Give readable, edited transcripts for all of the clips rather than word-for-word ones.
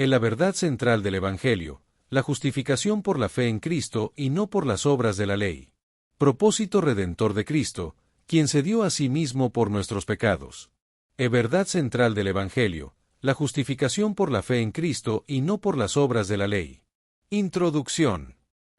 En la verdad central del Evangelio, la justificación por la fe en Cristo y no por las obras de la ley. Propósito redentor de Cristo, quien se dio a sí mismo por nuestros pecados. Verdad central del Evangelio, la justificación por la fe en Cristo y no por las obras de la ley. Introducción.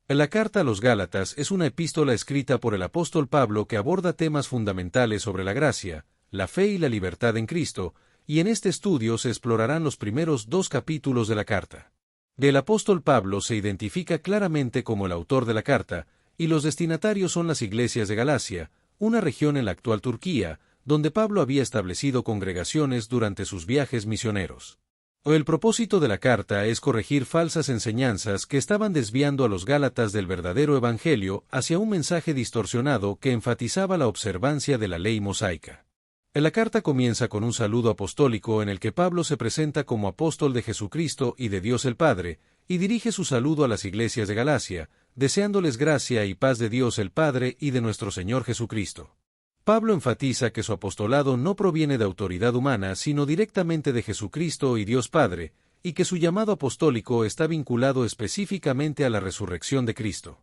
La carta a los Gálatas es una epístola escrita por el apóstol Pablo que aborda temas fundamentales sobre la gracia, la fe y la libertad en Cristo, y en este estudio se explorarán los primeros 2 capítulos de la carta. El apóstol Pablo se identifica claramente como el autor de la carta, y los destinatarios son las iglesias de Galacia, una región en la actual Turquía, donde Pablo había establecido congregaciones durante sus viajes misioneros. El propósito de la carta es corregir falsas enseñanzas que estaban desviando a los Gálatas del verdadero evangelio hacia un mensaje distorsionado que enfatizaba la observancia de la ley mosaica. La carta comienza con un saludo apostólico en el que Pablo se presenta como apóstol de Jesucristo y de Dios el Padre, y dirige su saludo a las iglesias de Galacia, deseándoles gracia y paz de Dios el Padre y de nuestro Señor Jesucristo. Pablo enfatiza que su apostolado no proviene de autoridad humana, sino directamente de Jesucristo y Dios Padre, y que su llamado apostólico está vinculado específicamente a la resurrección de Cristo.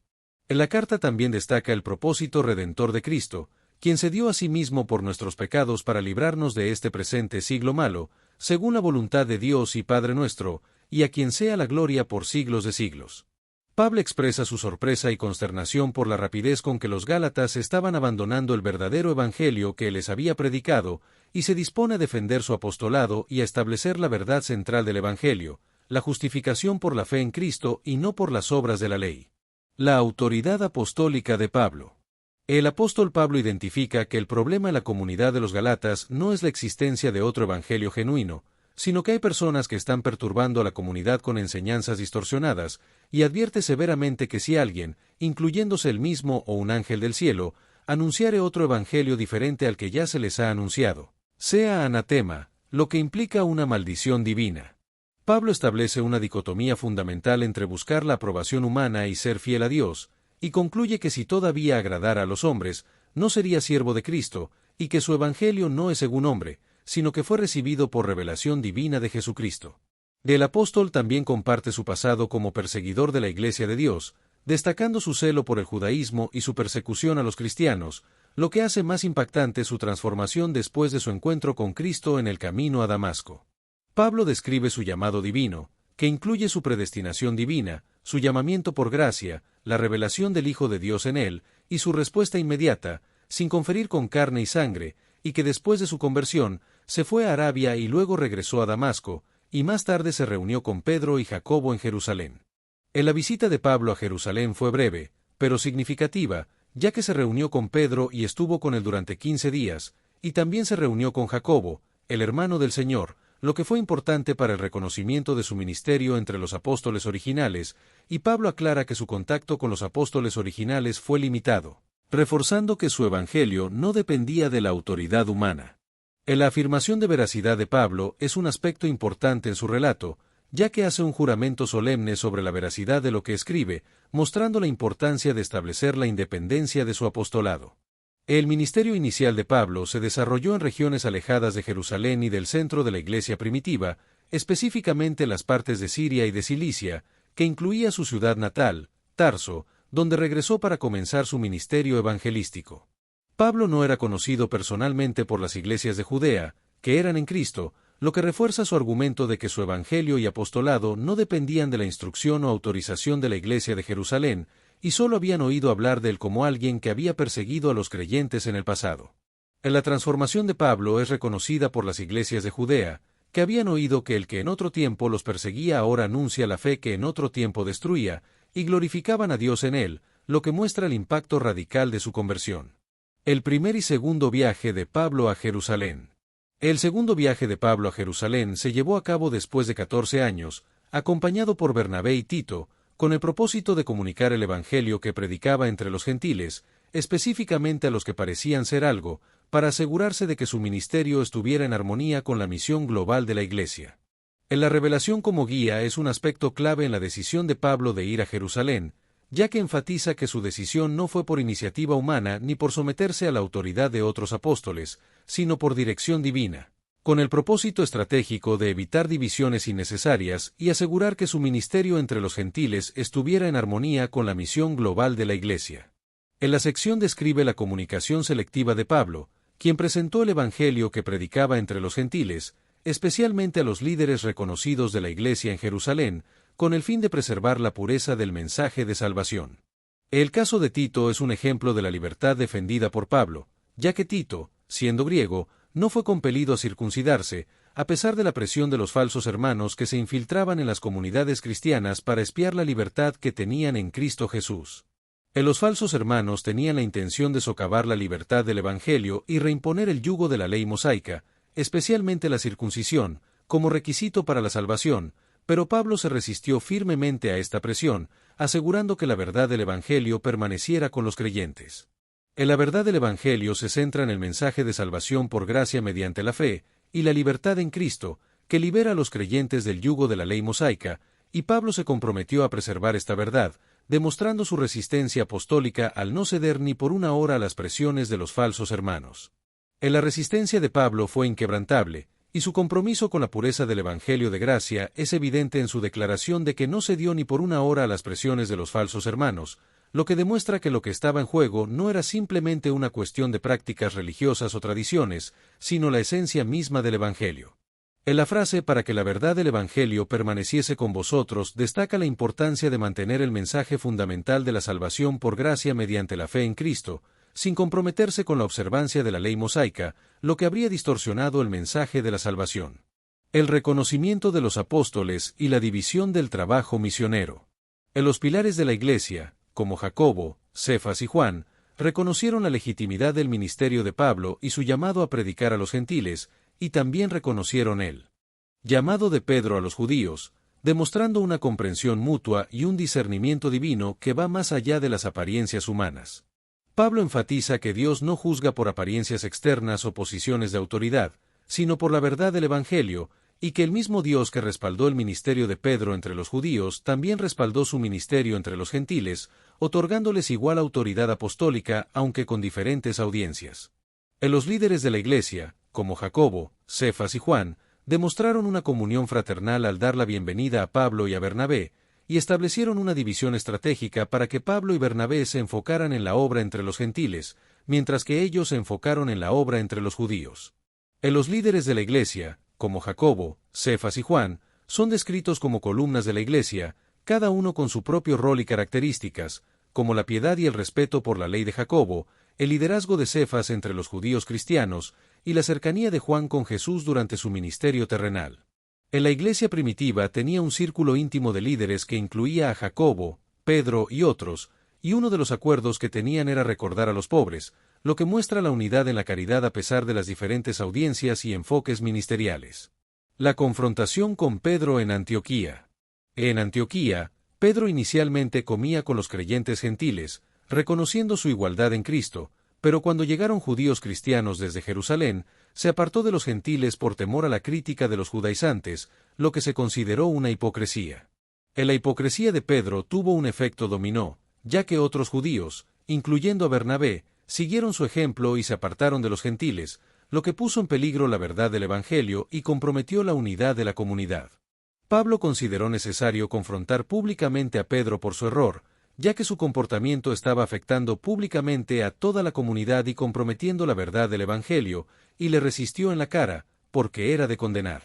En la carta también destaca el propósito redentor de Cristo, quien se dio a sí mismo por nuestros pecados para librarnos de este presente siglo malo, según la voluntad de Dios y Padre nuestro, y a quien sea la gloria por siglos de siglos. Pablo expresa su sorpresa y consternación por la rapidez con que los Gálatas estaban abandonando el verdadero evangelio que les había predicado, y se dispone a defender su apostolado y a establecer la verdad central del evangelio, la justificación por la fe en Cristo y no por las obras de la ley. La autoridad apostólica de Pablo. El apóstol Pablo identifica que el problema en la comunidad de los Gálatas no es la existencia de otro evangelio genuino, sino que hay personas que están perturbando a la comunidad con enseñanzas distorsionadas, y advierte severamente que si alguien, incluyéndose él mismo o un ángel del cielo, anunciare otro evangelio diferente al que ya se les ha anunciado, sea anatema, lo que implica una maldición divina. Pablo establece una dicotomía fundamental entre buscar la aprobación humana y ser fiel a Dios, y concluye que si todavía agradara a los hombres, no sería siervo de Cristo, y que su evangelio no es según hombre, sino que fue recibido por revelación divina de Jesucristo. El apóstol también comparte su pasado como perseguidor de la Iglesia de Dios, destacando su celo por el judaísmo y su persecución a los cristianos, lo que hace más impactante su transformación después de su encuentro con Cristo en el camino a Damasco. Pablo describe su llamado divino, que incluye su predestinación divina, su llamamiento por gracia, la revelación del Hijo de Dios en él, y su respuesta inmediata, sin conferir con carne y sangre, y que después de su conversión, se fue a Arabia y luego regresó a Damasco, y más tarde se reunió con Pedro y Jacobo en Jerusalén. La visita de Pablo a Jerusalén fue breve, pero significativa, ya que se reunió con Pedro y estuvo con él durante 15 días, y también se reunió con Jacobo, el hermano del Señor, lo que fue importante para el reconocimiento de su ministerio entre los apóstoles originales, y Pablo aclara que su contacto con los apóstoles originales fue limitado, reforzando que su evangelio no dependía de la autoridad humana. La afirmación de veracidad de Pablo es un aspecto importante en su relato, ya que hace un juramento solemne sobre la veracidad de lo que escribe, mostrando la importancia de establecer la independencia de su apostolado. El ministerio inicial de Pablo se desarrolló en regiones alejadas de Jerusalén y del centro de la iglesia primitiva, específicamente las partes de Siria y de Cilicia, que incluía su ciudad natal, Tarso, donde regresó para comenzar su ministerio evangelístico. Pablo no era conocido personalmente por las iglesias de Judea, que eran en Cristo, lo que refuerza su argumento de que su evangelio y apostolado no dependían de la instrucción o autorización de la iglesia de Jerusalén, y solo habían oído hablar de él como alguien que había perseguido a los creyentes en el pasado. La transformación de Pablo es reconocida por las iglesias de Judea, que habían oído que el que en otro tiempo los perseguía ahora anuncia la fe que en otro tiempo destruía, y glorificaban a Dios en él, lo que muestra el impacto radical de su conversión. El primer y segundo viaje de Pablo a Jerusalén. El segundo viaje de Pablo a Jerusalén se llevó a cabo después de 14 años, acompañado por Bernabé y Tito, con el propósito de comunicar el evangelio que predicaba entre los gentiles, específicamente a los que parecían ser algo, para asegurarse de que su ministerio estuviera en armonía con la misión global de la Iglesia. La revelación como guía es un aspecto clave en la decisión de Pablo de ir a Jerusalén, ya que enfatiza que su decisión no fue por iniciativa humana ni por someterse a la autoridad de otros apóstoles, sino por dirección divina. con el propósito estratégico de evitar divisiones innecesarias y asegurar que su ministerio entre los gentiles estuviera en armonía con la misión global de la Iglesia. En la sección describe la comunicación selectiva de Pablo, quien presentó el Evangelio que predicaba entre los gentiles, especialmente a los líderes reconocidos de la Iglesia en Jerusalén, con el fin de preservar la pureza del mensaje de salvación. El caso de Tito es un ejemplo de la libertad defendida por Pablo, ya que Tito, siendo griego, no fue compelido a circuncidarse, a pesar de la presión de los falsos hermanos que se infiltraban en las comunidades cristianas para espiar la libertad que tenían en Cristo Jesús. Los falsos hermanos tenían la intención de socavar la libertad del Evangelio y reimponer el yugo de la ley mosaica, especialmente la circuncisión, como requisito para la salvación, pero Pablo se resistió firmemente a esta presión, asegurando que la verdad del Evangelio permaneciera con los creyentes. La verdad del Evangelio se centra en el mensaje de salvación por gracia mediante la fe, y la libertad en Cristo, que libera a los creyentes del yugo de la ley mosaica, y Pablo se comprometió a preservar esta verdad, demostrando su resistencia apostólica al no ceder ni por una hora a las presiones de los falsos hermanos. La resistencia de Pablo fue inquebrantable, y su compromiso con la pureza del Evangelio de gracia es evidente en su declaración de que no cedió ni por una hora a las presiones de los falsos hermanos, lo que demuestra que lo que estaba en juego no era simplemente una cuestión de prácticas religiosas o tradiciones, sino la esencia misma del Evangelio. En la frase para que la verdad del Evangelio permaneciese con vosotros destaca la importancia de mantener el mensaje fundamental de la salvación por gracia mediante la fe en Cristo, sin comprometerse con la observancia de la ley mosaica, lo que habría distorsionado el mensaje de la salvación. El reconocimiento de los apóstoles y la división del trabajo misionero. Los pilares de la Iglesia, como Jacobo, Cefas y Juan, reconocieron la legitimidad del ministerio de Pablo y su llamado a predicar a los gentiles, y también reconocieron el llamado de Pedro a los judíos, demostrando una comprensión mutua y un discernimiento divino que va más allá de las apariencias humanas. Pablo enfatiza que Dios no juzga por apariencias externas o posiciones de autoridad, sino por la verdad del Evangelio, y que el mismo Dios que respaldó el ministerio de Pedro entre los judíos también respaldó su ministerio entre los gentiles, otorgándoles igual autoridad apostólica aunque con diferentes audiencias. Los líderes de la Iglesia, como Jacobo, Cefas y Juan, demostraron una comunión fraternal al dar la bienvenida a Pablo y a Bernabé, y establecieron una división estratégica para que Pablo y Bernabé se enfocaran en la obra entre los gentiles, mientras que ellos se enfocaron en la obra entre los judíos. Los líderes de la Iglesia, como Jacobo, Cefas y Juan, son descritos como columnas de la Iglesia, cada uno con su propio rol y características, como la piedad y el respeto por la ley de Jacobo, el liderazgo de Cefas entre los judíos cristianos, y la cercanía de Juan con Jesús durante su ministerio terrenal. En la Iglesia primitiva tenía un círculo íntimo de líderes que incluía a Jacobo, Pedro y otros, y uno de los acuerdos que tenían era recordar a los pobres, lo que muestra la unidad en la caridad a pesar de las diferentes audiencias y enfoques ministeriales. La confrontación con Pedro en Antioquía. En Antioquía, Pedro inicialmente comía con los creyentes gentiles, reconociendo su igualdad en Cristo, pero cuando llegaron judíos cristianos desde Jerusalén, se apartó de los gentiles por temor a la crítica de los judaizantes, lo que se consideró una hipocresía. La hipocresía de Pedro tuvo un efecto dominó, ya que otros judíos, incluyendo a Bernabé, siguieron su ejemplo y se apartaron de los gentiles, lo que puso en peligro la verdad del Evangelio y comprometió la unidad de la comunidad. Pablo consideró necesario confrontar públicamente a Pedro por su error, ya que su comportamiento estaba afectando públicamente a toda la comunidad y comprometiendo la verdad del Evangelio, y le resistió en la cara, porque era de condenar.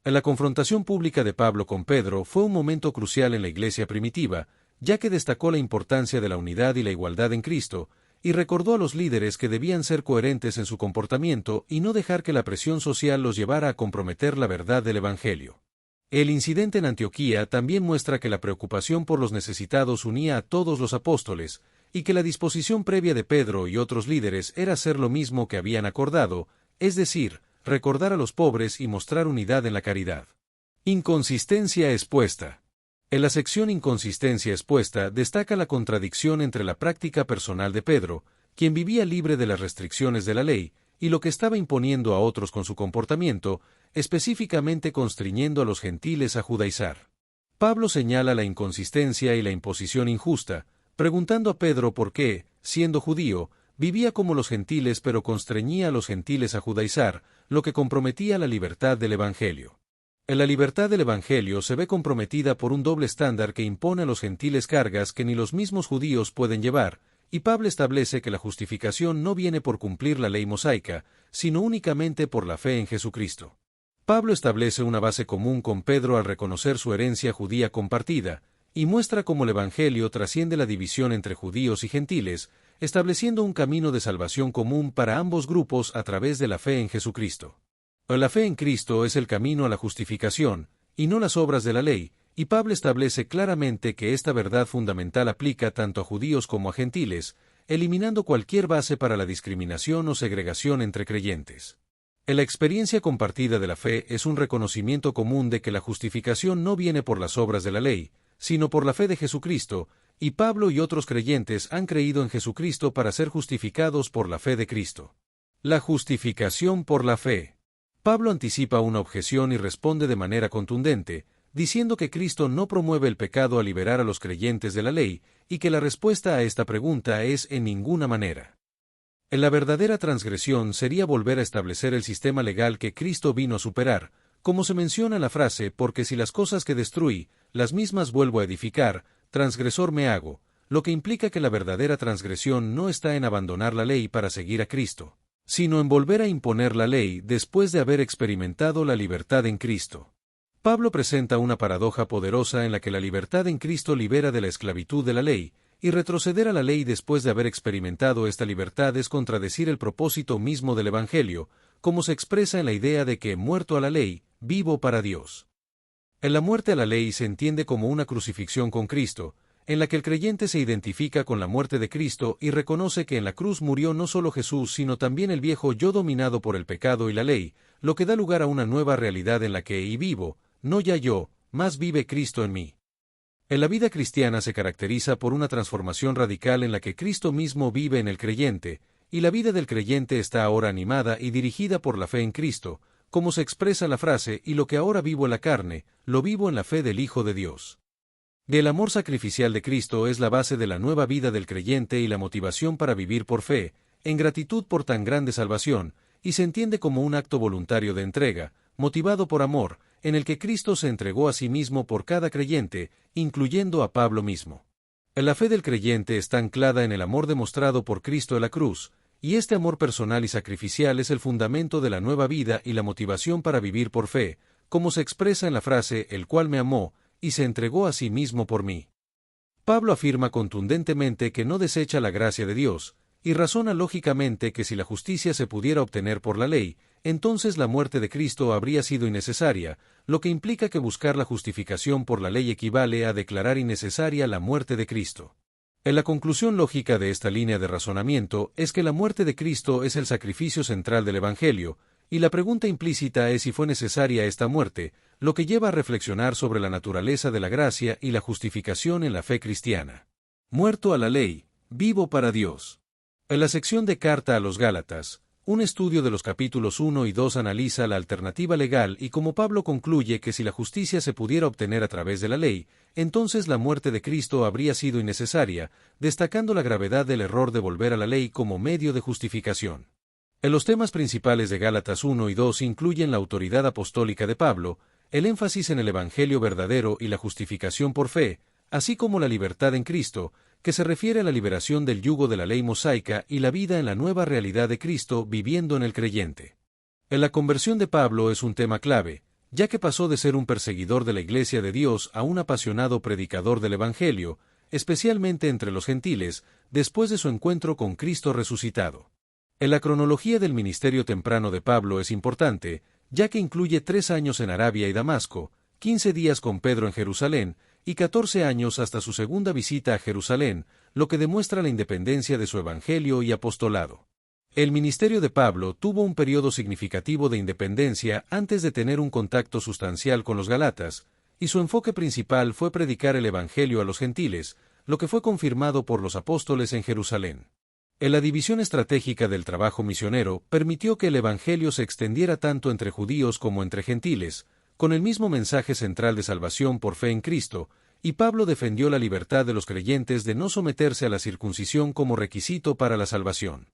La confrontación pública de Pablo con Pedro fue un momento crucial en la Iglesia primitiva, ya que destacó la importancia de la unidad y la igualdad en Cristo, y recordó a los líderes que debían ser coherentes en su comportamiento y no dejar que la presión social los llevara a comprometer la verdad del Evangelio. El incidente en Antioquía también muestra que la preocupación por los necesitados unía a todos los apóstoles, y que la disposición previa de Pedro y otros líderes era hacer lo mismo que habían acordado, es decir, recordar a los pobres y mostrar unidad en la caridad. Inconsistencia expuesta. En la sección Inconsistencia expuesta destaca la contradicción entre la práctica personal de Pedro, quien vivía libre de las restricciones de la ley, y lo que estaba imponiendo a otros con su comportamiento, específicamente constriñendo a los gentiles a judaizar. Pablo señala la inconsistencia y la imposición injusta, preguntando a Pedro por qué, siendo judío, Vivía como los gentiles pero constreñía a los gentiles a judaizar, lo que comprometía la libertad del Evangelio. En la libertad del Evangelio se ve comprometida por un doble estándar que impone a los gentiles cargas que ni los mismos judíos pueden llevar, y Pablo establece que la justificación no viene por cumplir la ley mosaica, sino únicamente por la fe en Jesucristo. Pablo establece una base común con Pedro al reconocer su herencia judía compartida, y muestra cómo el Evangelio trasciende la división entre judíos y gentiles, estableciendo un camino de salvación común para ambos grupos a través de la fe en Jesucristo. La fe en Cristo es el camino a la justificación, y no las obras de la ley, y Pablo establece claramente que esta verdad fundamental aplica tanto a judíos como a gentiles, eliminando cualquier base para la discriminación o segregación entre creyentes. En la experiencia compartida de la fe es un reconocimiento común de que la justificación no viene por las obras de la ley, sino por la fe de Jesucristo, y Pablo y otros creyentes han creído en Jesucristo para ser justificados por la fe de Cristo. La justificación por la fe. Pablo anticipa una objeción y responde de manera contundente, diciendo que Cristo no promueve el pecado al liberar a los creyentes de la ley, y que la respuesta a esta pregunta es en ninguna manera. En la verdadera transgresión sería volver a establecer el sistema legal que Cristo vino a superar, como se menciona en la frase, porque si las cosas que destruí, las mismas vuelvo a edificar, transgresor me hago, lo que implica que la verdadera transgresión no está en abandonar la ley para seguir a Cristo, sino en volver a imponer la ley después de haber experimentado la libertad en Cristo. Pablo presenta una paradoja poderosa en la que la libertad en Cristo libera de la esclavitud de la ley, y retroceder a la ley después de haber experimentado esta libertad es contradecir el propósito mismo del Evangelio, como se expresa en la idea de que, muerto a la ley, vivo para Dios. En la muerte a la ley se entiende como una crucifixión con Cristo, en la que el creyente se identifica con la muerte de Cristo y reconoce que en la cruz murió no solo Jesús sino también el viejo yo dominado por el pecado y la ley, lo que da lugar a una nueva realidad en la que y vivo, no ya yo, mas vive Cristo en mí. En la vida cristiana se caracteriza por una transformación radical en la que Cristo mismo vive en el creyente, y la vida del creyente está ahora animada y dirigida por la fe en Cristo, como se expresa la frase, y lo que ahora vivo en la carne, lo vivo en la fe del Hijo de Dios. El amor sacrificial de Cristo es la base de la nueva vida del creyente y la motivación para vivir por fe, en gratitud por tan grande salvación, y se entiende como un acto voluntario de entrega, motivado por amor, en el que Cristo se entregó a sí mismo por cada creyente, incluyendo a Pablo mismo. La fe del creyente está anclada en el amor demostrado por Cristo en la cruz, y este amor personal y sacrificial es el fundamento de la nueva vida y la motivación para vivir por fe, como se expresa en la frase, el cual me amó, y se entregó a sí mismo por mí. Pablo afirma contundentemente que no desecha la gracia de Dios, y razona lógicamente que si la justicia se pudiera obtener por la ley, entonces la muerte de Cristo habría sido innecesaria, lo que implica que buscar la justificación por la ley equivale a declarar innecesaria la muerte de Cristo. En la conclusión lógica de esta línea de razonamiento es que la muerte de Cristo es el sacrificio central del Evangelio, y la pregunta implícita es si fue necesaria esta muerte, lo que lleva a reflexionar sobre la naturaleza de la gracia y la justificación en la fe cristiana. Muerto a la ley, vivo para Dios. En la sección de Carta a los Gálatas, un estudio de los capítulos 1 y 2 analiza la alternativa legal y como Pablo concluye que si la justicia se pudiera obtener a través de la ley, entonces la muerte de Cristo habría sido innecesaria, destacando la gravedad del error de volver a la ley como medio de justificación. En los temas principales de Gálatas 1 y 2 incluyen la autoridad apostólica de Pablo, el énfasis en el Evangelio verdadero y la justificación por fe, así como la libertad en Cristo, que se refiere a la liberación del yugo de la ley mosaica y la vida en la nueva realidad de Cristo viviendo en el creyente. En la conversión de Pablo es un tema clave, ya que pasó de ser un perseguidor de la Iglesia de Dios a un apasionado predicador del Evangelio, especialmente entre los gentiles, después de su encuentro con Cristo resucitado. En la cronología del ministerio temprano de Pablo es importante, ya que incluye 3 años en Arabia y Damasco, 15 días con Pedro en Jerusalén, y 14 años hasta su segunda visita a Jerusalén, lo que demuestra la independencia de su evangelio y apostolado. El ministerio de Pablo tuvo un periodo significativo de independencia antes de tener un contacto sustancial con los Galatas, y su enfoque principal fue predicar el evangelio a los gentiles, lo que fue confirmado por los apóstoles en Jerusalén. En la división estratégica del trabajo misionero permitió que el evangelio se extendiera tanto entre judíos como entre gentiles, con el mismo mensaje central de salvación por fe en Cristo, y Pablo defendió la libertad de los creyentes de no someterse a la circuncisión como requisito para la salvación.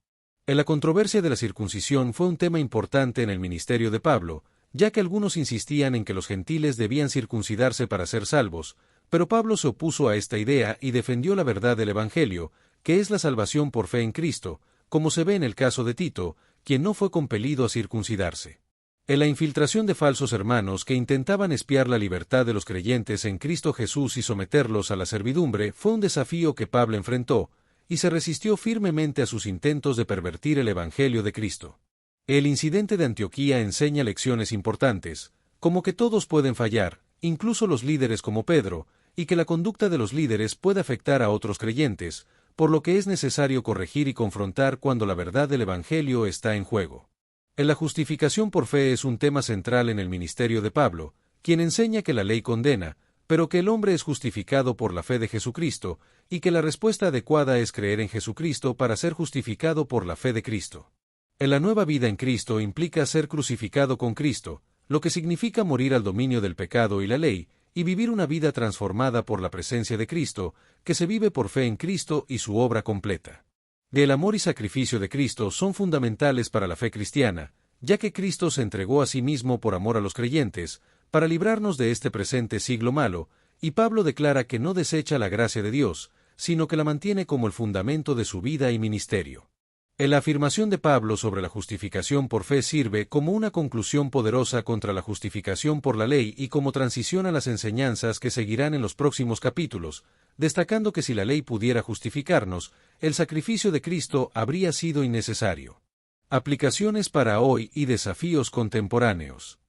La controversia de la circuncisión fue un tema importante en el ministerio de Pablo, ya que algunos insistían en que los gentiles debían circuncidarse para ser salvos, pero Pablo se opuso a esta idea y defendió la verdad del Evangelio, que es la salvación por fe en Cristo, como se ve en el caso de Tito, quien no fue compelido a circuncidarse. En la infiltración de falsos hermanos que intentaban espiar la libertad de los creyentes en Cristo Jesús y someterlos a la servidumbre fue un desafío que Pablo enfrentó, y se resistió firmemente a sus intentos de pervertir el Evangelio de Cristo. El incidente de Antioquía enseña lecciones importantes, como que todos pueden fallar, incluso los líderes como Pedro, y que la conducta de los líderes puede afectar a otros creyentes, por lo que es necesario corregir y confrontar cuando la verdad del Evangelio está en juego. La justificación por fe es un tema central en el ministerio de Pablo, quien enseña que la ley condena, pero que el hombre es justificado por la fe de Jesucristo, y que la respuesta adecuada es creer en Jesucristo para ser justificado por la fe de Cristo. La nueva vida en Cristo implica ser crucificado con Cristo, lo que significa morir al dominio del pecado y la ley, y vivir una vida transformada por la presencia de Cristo, que se vive por fe en Cristo y su obra completa. El amor y sacrificio de Cristo son fundamentales para la fe cristiana, ya que Cristo se entregó a sí mismo por amor a los creyentes, para librarnos de este presente siglo malo, y Pablo declara que no desecha la gracia de Dios, sino que la mantiene como el fundamento de su vida y ministerio. La afirmación de Pablo sobre la justificación por fe sirve como una conclusión poderosa contra la justificación por la ley y como transición a las enseñanzas que seguirán en los próximos capítulos, destacando que si la ley pudiera justificarnos, el sacrificio de Cristo habría sido innecesario. Aplicaciones para hoy y desafíos contemporáneos.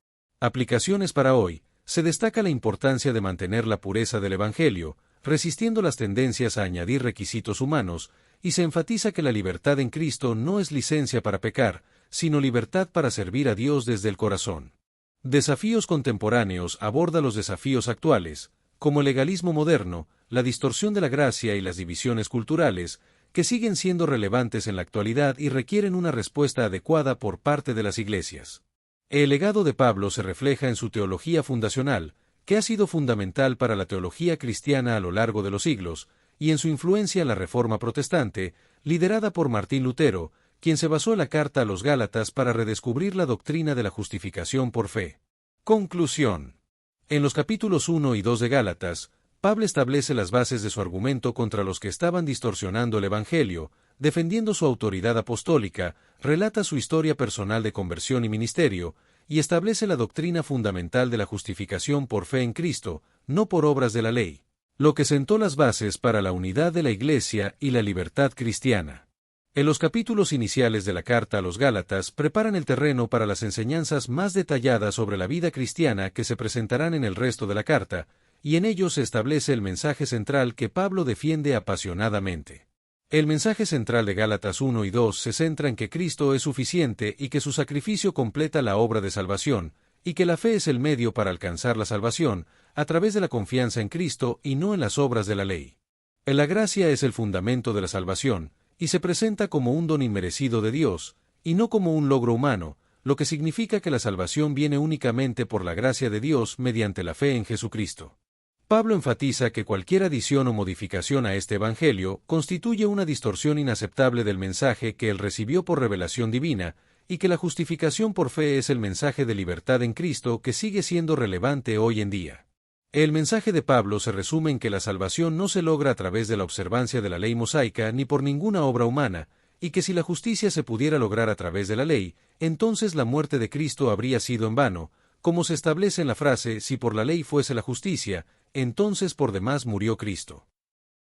Aplicaciones para hoy. Se destaca la importancia de mantener la pureza del Evangelio, resistiendo las tendencias a añadir requisitos humanos, y se enfatiza que la libertad en Cristo no es licencia para pecar, sino libertad para servir a Dios desde el corazón. Desafíos contemporáneos aborda los desafíos actuales, como el legalismo moderno, la distorsión de la gracia y las divisiones culturales, que siguen siendo relevantes en la actualidad y requieren una respuesta adecuada por parte de las iglesias. El legado de Pablo se refleja en su teología fundacional, que ha sido fundamental para la teología cristiana a lo largo de los siglos, y en su influencia en la Reforma protestante, liderada por Martín Lutero, quien se basó en la carta a los Gálatas para redescubrir la doctrina de la justificación por fe. Conclusión. En los capítulos 1 y 2 de Gálatas, Pablo establece las bases de su argumento contra los que estaban distorsionando el Evangelio, defendiendo su autoridad apostólica, relata su historia personal de conversión y ministerio, y establece la doctrina fundamental de la justificación por fe en Cristo, no por obras de la ley, lo que sentó las bases para la unidad de la Iglesia y la libertad cristiana. En los capítulos iniciales de la carta a los Gálatas preparan el terreno para las enseñanzas más detalladas sobre la vida cristiana que se presentarán en el resto de la carta, y en ellos se establece el mensaje central que Pablo defiende apasionadamente. El mensaje central de Gálatas 1 y 2 se centra en que Cristo es suficiente y que su sacrificio completa la obra de salvación, y que la fe es el medio para alcanzar la salvación, a través de la confianza en Cristo y no en las obras de la ley. La gracia es el fundamento de la salvación, y se presenta como un don inmerecido de Dios, y no como un logro humano, lo que significa que la salvación viene únicamente por la gracia de Dios mediante la fe en Jesucristo. Pablo enfatiza que cualquier adición o modificación a este Evangelio constituye una distorsión inaceptable del mensaje que él recibió por revelación divina, y que la justificación por fe es el mensaje de libertad en Cristo que sigue siendo relevante hoy en día. El mensaje de Pablo se resume en que la salvación no se logra a través de la observancia de la ley mosaica ni por ninguna obra humana, y que si la justicia se pudiera lograr a través de la ley, entonces la muerte de Cristo habría sido en vano, como se establece en la frase «si por la ley fuese la justicia, entonces por demás murió Cristo».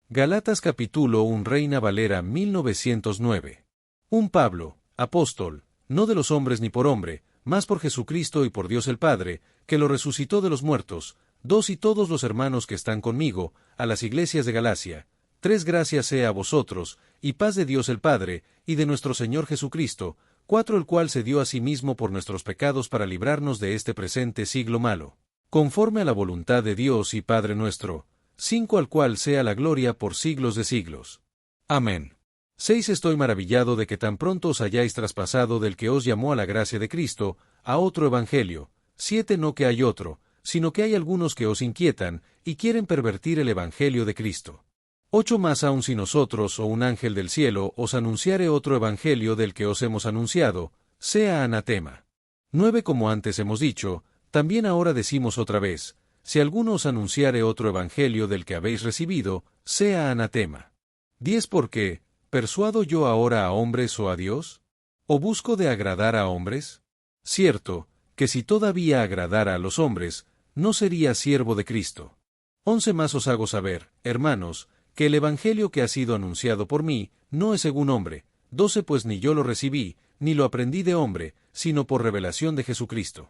Galatas capítulo 1 Reina Valera 1909. Un Pablo, apóstol, no de los hombres ni por hombre, mas por Jesucristo y por Dios el Padre, que lo resucitó de los muertos, 2 y todos los hermanos que están conmigo, a las iglesias de Galacia, 3 gracias sea a vosotros, y paz de Dios el Padre, y de nuestro Señor Jesucristo, 4 el cual se dio a sí mismo por nuestros pecados para librarnos de este presente siglo malo, conforme a la voluntad de Dios y Padre nuestro, 5 al cual sea la gloria por siglos de siglos. Amén. 6 Estoy maravillado de que tan pronto os hayáis traspasado del que os llamó a la gracia de Cristo, a otro evangelio. 7 No que hay otro, sino que hay algunos que os inquietan, y quieren pervertir el Evangelio de Cristo. 8 Más aun si nosotros o un ángel del cielo os anunciare otro evangelio del que os hemos anunciado, sea anatema. 9 Como antes hemos dicho, también ahora decimos otra vez, si alguno os anunciare otro evangelio del que habéis recibido, sea anatema. 10 Porque, ¿persuado yo ahora a hombres o a Dios? ¿O busco de agradar a hombres? Cierto, que si todavía agradara a los hombres, no sería siervo de Cristo. 11 Más os hago saber, hermanos, que el evangelio que ha sido anunciado por mí, no es según hombre. 12 Pues ni yo lo recibí, ni lo aprendí de hombre, sino por revelación de Jesucristo.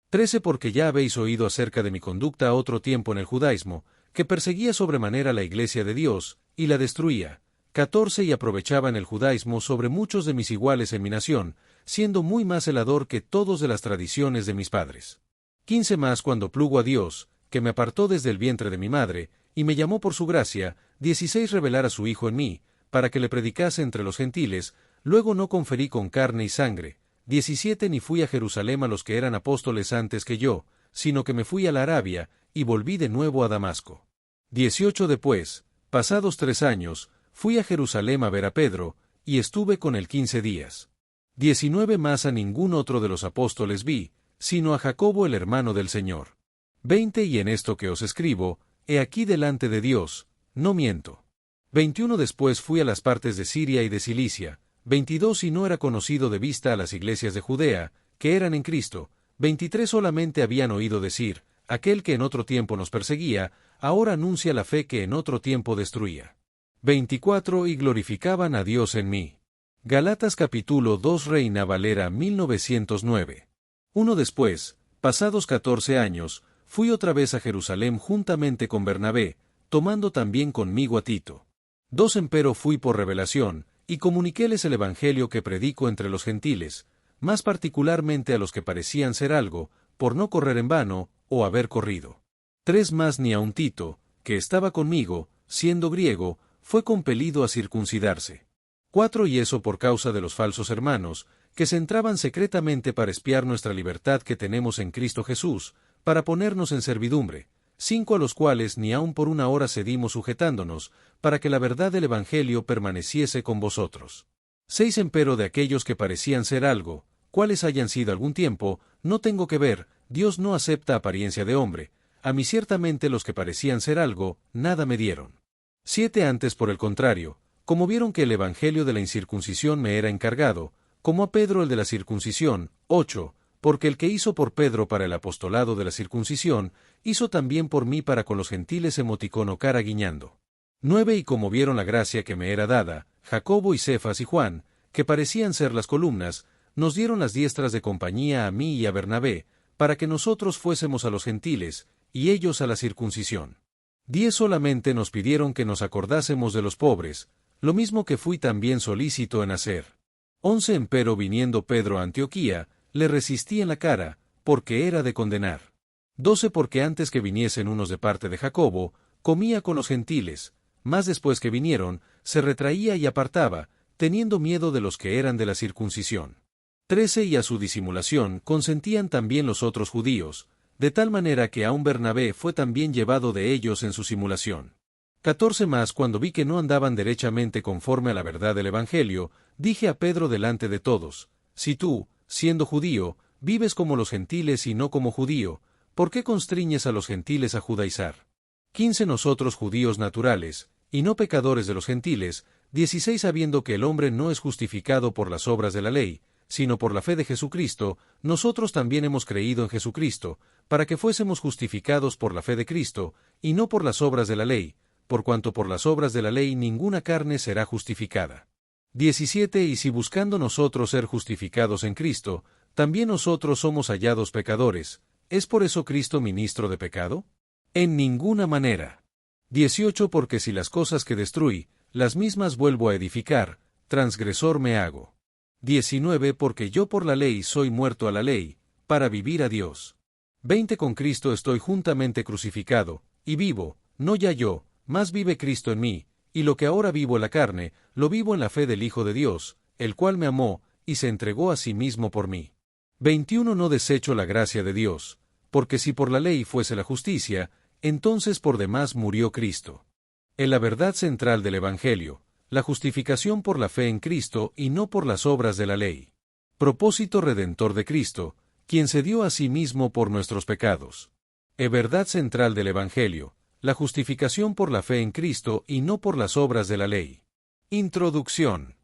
13 Porque ya habéis oído acerca de mi conducta a otro tiempo en el judaísmo, que perseguía sobremanera la iglesia de Dios, y la destruía. 14 Y aprovechaba en el judaísmo sobre muchos de mis iguales en mi nación, siendo muy más celador que todos de las tradiciones de mis padres. 15 Más cuando plugo a Dios, que me apartó desde el vientre de mi madre, y me llamó por su gracia, 16 Revelar a su Hijo en mí, para que le predicase entre los gentiles, luego no conferí con carne y sangre. 17 Ni fui a Jerusalén a los que eran apóstoles antes que yo, sino que me fui a la Arabia, y volví de nuevo a Damasco. 18 Después, pasados 3 años, fui a Jerusalén a ver a Pedro, y estuve con él 15 días. 19 Más a ningún otro de los apóstoles vi, sino a Jacobo el hermano del Señor. 20 Y en esto que os escribo, he aquí delante de Dios, no miento. 21 Después fui a las partes de Siria y de Cilicia. 22 Y no era conocido de vista a las iglesias de Judea, que eran en Cristo. 23 Solamente habían oído decir, aquel que en otro tiempo nos perseguía, ahora anuncia la fe que en otro tiempo destruía. 24 Y glorificaban a Dios en mí. Galatas capítulo 2 Reina Valera 1909. 1 Después, pasados 14 años, fui otra vez a Jerusalén juntamente con Bernabé, tomando también conmigo a Tito. 2 Empero fui por revelación, y comuniquéles el evangelio que predico entre los gentiles, más particularmente a los que parecían ser algo, por no correr en vano, o haber corrido. 3 Más ni aun Tito, que estaba conmigo, siendo griego, fue compelido a circuncidarse. 4 Y eso por causa de los falsos hermanos, que se entraban secretamente para espiar nuestra libertad que tenemos en Cristo Jesús, para ponernos en servidumbre. 5 A los cuales ni aun por una hora cedimos sujetándonos, para que la verdad del Evangelio permaneciese con vosotros. 6 Empero de aquellos que parecían ser algo, cuáles hayan sido algún tiempo, no tengo que ver, Dios no acepta apariencia de hombre, a mí ciertamente los que parecían ser algo, nada me dieron. 7 Antes por el contrario, como vieron que el Evangelio de la incircuncisión me era encargado, como a Pedro el de la circuncisión. 8 Porque el que hizo por Pedro para el apostolado de la circuncisión, hizo también por mí para con los gentiles emoticono cara guiñando. 9 Y como vieron la gracia que me era dada, Jacobo y Cefas y Juan, que parecían ser las columnas, nos dieron las diestras de compañía a mí y a Bernabé, para que nosotros fuésemos a los gentiles, y ellos a la circuncisión. 10 Solamente nos pidieron que nos acordásemos de los pobres, lo mismo que fui también solícito en hacer. 11 Empero viniendo Pedro a Antioquía, le resistí en la cara, porque era de condenar. 12 Porque antes que viniesen unos de parte de Jacobo, comía con los gentiles, mas después que vinieron, se retraía y apartaba, teniendo miedo de los que eran de la circuncisión. 13 Y a su disimulación consentían también los otros judíos, de tal manera que aun Bernabé fue también llevado de ellos en su simulación. 14 Más cuando vi que no andaban derechamente conforme a la verdad del Evangelio, dije a Pedro delante de todos, si tú, siendo judío, vives como los gentiles y no como judío, ¿por qué constriñes a los gentiles a judaizar? 15 Nosotros judíos naturales, y no pecadores de los gentiles. 16 Sabiendo que el hombre no es justificado por las obras de la ley, sino por la fe de Jesucristo, nosotros también hemos creído en Jesucristo, para que fuésemos justificados por la fe de Cristo, y no por las obras de la ley, por cuanto por las obras de la ley ninguna carne será justificada. 17 Y si buscando nosotros ser justificados en Cristo, también nosotros somos hallados pecadores, ¿es por eso Cristo ministro de pecado? En ninguna manera. 18 Porque si las cosas que destruí, las mismas vuelvo a edificar, transgresor me hago. 19 Porque yo por la ley soy muerto a la ley, para vivir a Dios. 20 Con Cristo estoy juntamente crucificado, y vivo, no ya yo, mas vive Cristo en mí, y lo que ahora vivo en la carne, lo vivo en la fe del Hijo de Dios, el cual me amó, y se entregó a sí mismo por mí. 21 No desecho la gracia de Dios, porque si por la ley fuese la justicia, entonces por demás murió Cristo. En la verdad central del Evangelio, la justificación por la fe en Cristo y no por las obras de la ley. Propósito redentor de Cristo, quien se dio a sí mismo por nuestros pecados. Verdad central del Evangelio, la justificación por la fe en Cristo y no por las obras de la ley. Introducción.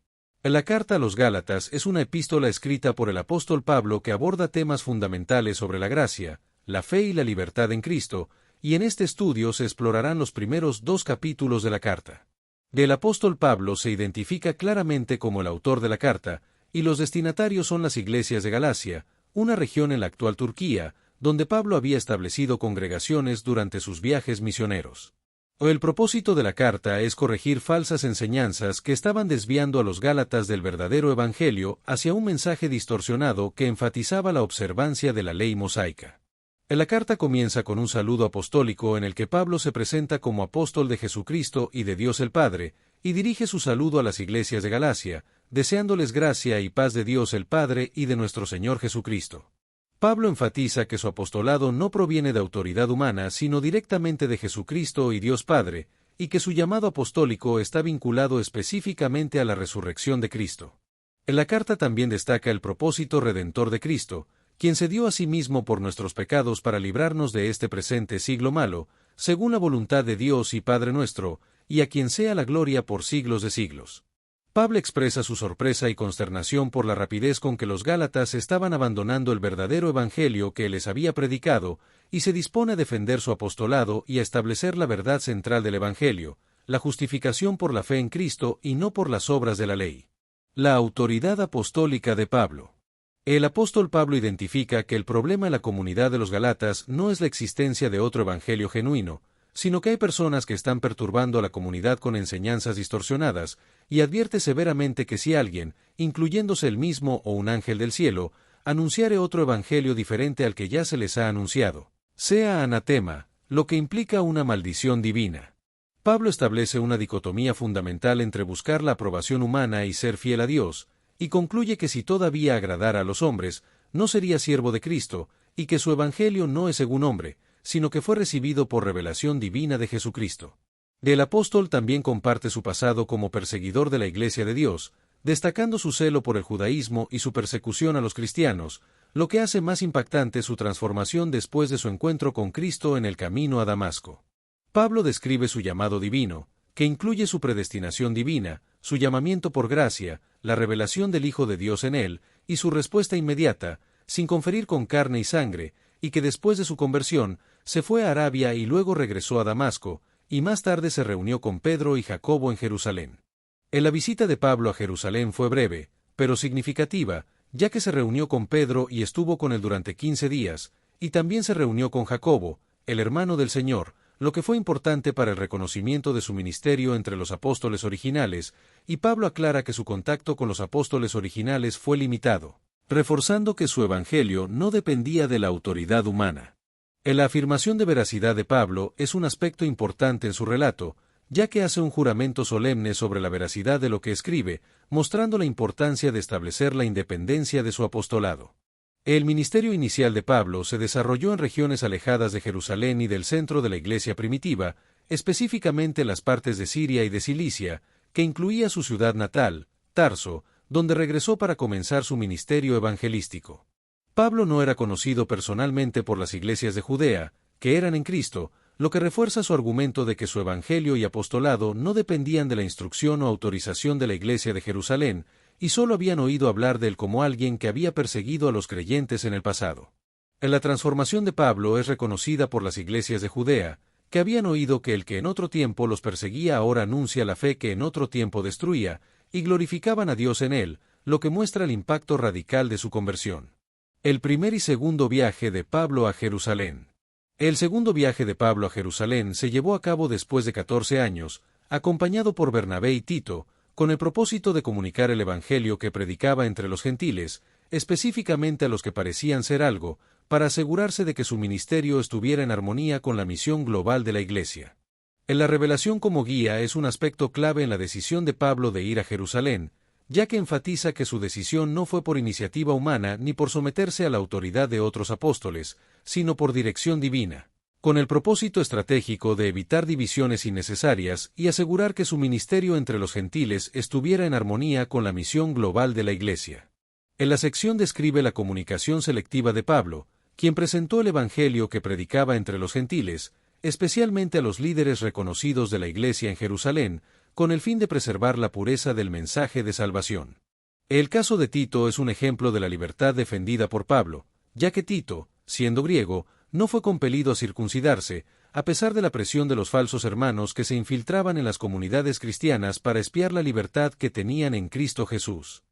La carta a los Gálatas es una epístola escrita por el apóstol Pablo que aborda temas fundamentales sobre la gracia, la fe y la libertad en Cristo, y en este estudio se explorarán los primeros 2 capítulos de la carta. El apóstol Pablo se identifica claramente como el autor de la carta, y los destinatarios son las iglesias de Galacia, una región en la actual Turquía, donde Pablo había establecido congregaciones durante sus viajes misioneros. El propósito de la carta es corregir falsas enseñanzas que estaban desviando a los Gálatas del verdadero evangelio hacia un mensaje distorsionado que enfatizaba la observancia de la ley mosaica. La carta comienza con un saludo apostólico en el que Pablo se presenta como apóstol de Jesucristo y de Dios el Padre, y dirige su saludo a las iglesias de Galacia, deseándoles gracia y paz de Dios el Padre y de nuestro Señor Jesucristo. Pablo enfatiza que su apostolado no proviene de autoridad humana, sino directamente de Jesucristo y Dios Padre, y que su llamado apostólico está vinculado específicamente a la resurrección de Cristo. En la carta también destaca el propósito redentor de Cristo, quien se dio a sí mismo por nuestros pecados para librarnos de este presente siglo malo, según la voluntad de Dios y Padre nuestro, y a quien sea la gloria por siglos de siglos. Pablo expresa su sorpresa y consternación por la rapidez con que los Gálatas estaban abandonando el verdadero evangelio que les había predicado, y se dispone a defender su apostolado y a establecer la verdad central del evangelio, la justificación por la fe en Cristo y no por las obras de la ley. La autoridad apostólica de Pablo. El apóstol Pablo identifica que el problema en la comunidad de los Gálatas no es la existencia de otro evangelio genuino, sino que hay personas que están perturbando a la comunidad con enseñanzas distorsionadas, y advierte severamente que si alguien, incluyéndose él mismo o un ángel del cielo, anunciare otro evangelio diferente al que ya se les ha anunciado, sea anatema, lo que implica una maldición divina. Pablo establece una dicotomía fundamental entre buscar la aprobación humana y ser fiel a Dios, y concluye que si todavía agradara a los hombres, no sería siervo de Cristo, y que su evangelio no es según hombre, sino que fue recibido por revelación divina de Jesucristo. El apóstol también comparte su pasado como perseguidor de la Iglesia de Dios, destacando su celo por el judaísmo y su persecución a los cristianos, lo que hace más impactante su transformación después de su encuentro con Cristo en el camino a Damasco. Pablo describe su llamado divino, que incluye su predestinación divina, su llamamiento por gracia, la revelación del Hijo de Dios en él, y su respuesta inmediata, sin conferir con carne y sangre, y que después de su conversión, se fue a Arabia y luego regresó a Damasco, y más tarde se reunió con Pedro y Jacobo en Jerusalén. La visita de Pablo a Jerusalén fue breve, pero significativa, ya que se reunió con Pedro y estuvo con él durante 15 días, y también se reunió con Jacobo, el hermano del Señor, lo que fue importante para el reconocimiento de su ministerio entre los apóstoles originales, y Pablo aclara que su contacto con los apóstoles originales fue limitado, reforzando que su evangelio no dependía de la autoridad humana. La afirmación de veracidad de Pablo es un aspecto importante en su relato, ya que hace un juramento solemne sobre la veracidad de lo que escribe, mostrando la importancia de establecer la independencia de su apostolado. El ministerio inicial de Pablo se desarrolló en regiones alejadas de Jerusalén y del centro de la iglesia primitiva, específicamente las partes de Siria y de Cilicia, que incluía su ciudad natal, Tarso, donde regresó para comenzar su ministerio evangelístico. Pablo no era conocido personalmente por las iglesias de Judea, que eran en Cristo, lo que refuerza su argumento de que su evangelio y apostolado no dependían de la instrucción o autorización de la iglesia de Jerusalén, y solo habían oído hablar de él como alguien que había perseguido a los creyentes en el pasado. La transformación de Pablo es reconocida por las iglesias de Judea, que habían oído que el que en otro tiempo los perseguía ahora anuncia la fe que en otro tiempo destruía, y glorificaban a Dios en él, lo que muestra el impacto radical de su conversión. El primer y segundo viaje de Pablo a Jerusalén. El segundo viaje de Pablo a Jerusalén se llevó a cabo después de 14 años, acompañado por Bernabé y Tito, con el propósito de comunicar el evangelio que predicaba entre los gentiles, específicamente a los que parecían ser algo, para asegurarse de que su ministerio estuviera en armonía con la misión global de la Iglesia. La revelación como guía es un aspecto clave en la decisión de Pablo de ir a Jerusalén, ya que enfatiza que su decisión no fue por iniciativa humana ni por someterse a la autoridad de otros apóstoles, sino por dirección divina. con el propósito estratégico de evitar divisiones innecesarias y asegurar que su ministerio entre los gentiles estuviera en armonía con la misión global de la Iglesia. En la sección describe la comunicación selectiva de Pablo, quien presentó el Evangelio que predicaba entre los gentiles, especialmente a los líderes reconocidos de la Iglesia en Jerusalén, con el fin de preservar la pureza del mensaje de salvación. El caso de Tito es un ejemplo de la libertad defendida por Pablo, ya que Tito, siendo griego, no fue compelido a circuncidarse, a pesar de la presión de los falsos hermanos que se infiltraban en las comunidades cristianas para espiar la libertad que tenían en Cristo Jesús.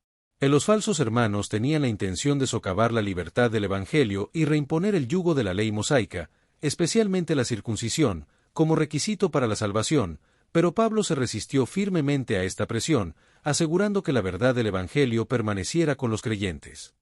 Los falsos hermanos tenían la intención de socavar la libertad del Evangelio y reimponer el yugo de la ley mosaica, especialmente la circuncisión, como requisito para la salvación, pero Pablo se resistió firmemente a esta presión, asegurando que la verdad del Evangelio permaneciera con los creyentes.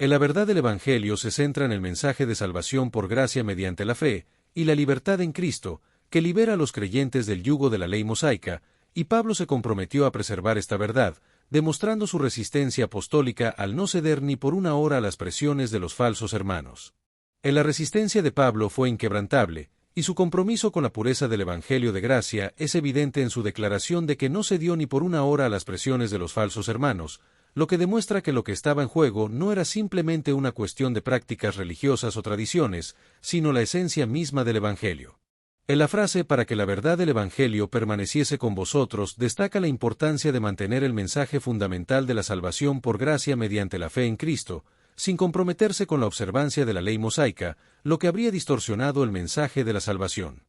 La verdad del Evangelio se centra en el mensaje de salvación por gracia mediante la fe, y la libertad en Cristo, que libera a los creyentes del yugo de la ley mosaica, y Pablo se comprometió a preservar esta verdad, demostrando su resistencia apostólica al no ceder ni por una hora a las presiones de los falsos hermanos. La resistencia de Pablo fue inquebrantable, y su compromiso con la pureza del Evangelio de gracia es evidente en su declaración de que no cedió ni por una hora a las presiones de los falsos hermanos, lo que demuestra que lo que estaba en juego no era simplemente una cuestión de prácticas religiosas o tradiciones, sino la esencia misma del Evangelio. En la frase para que la verdad del Evangelio permaneciese con vosotros destaca la importancia de mantener el mensaje fundamental de la salvación por gracia mediante la fe en Cristo, sin comprometerse con la observancia de la ley mosaica, lo que habría distorsionado el mensaje de la salvación.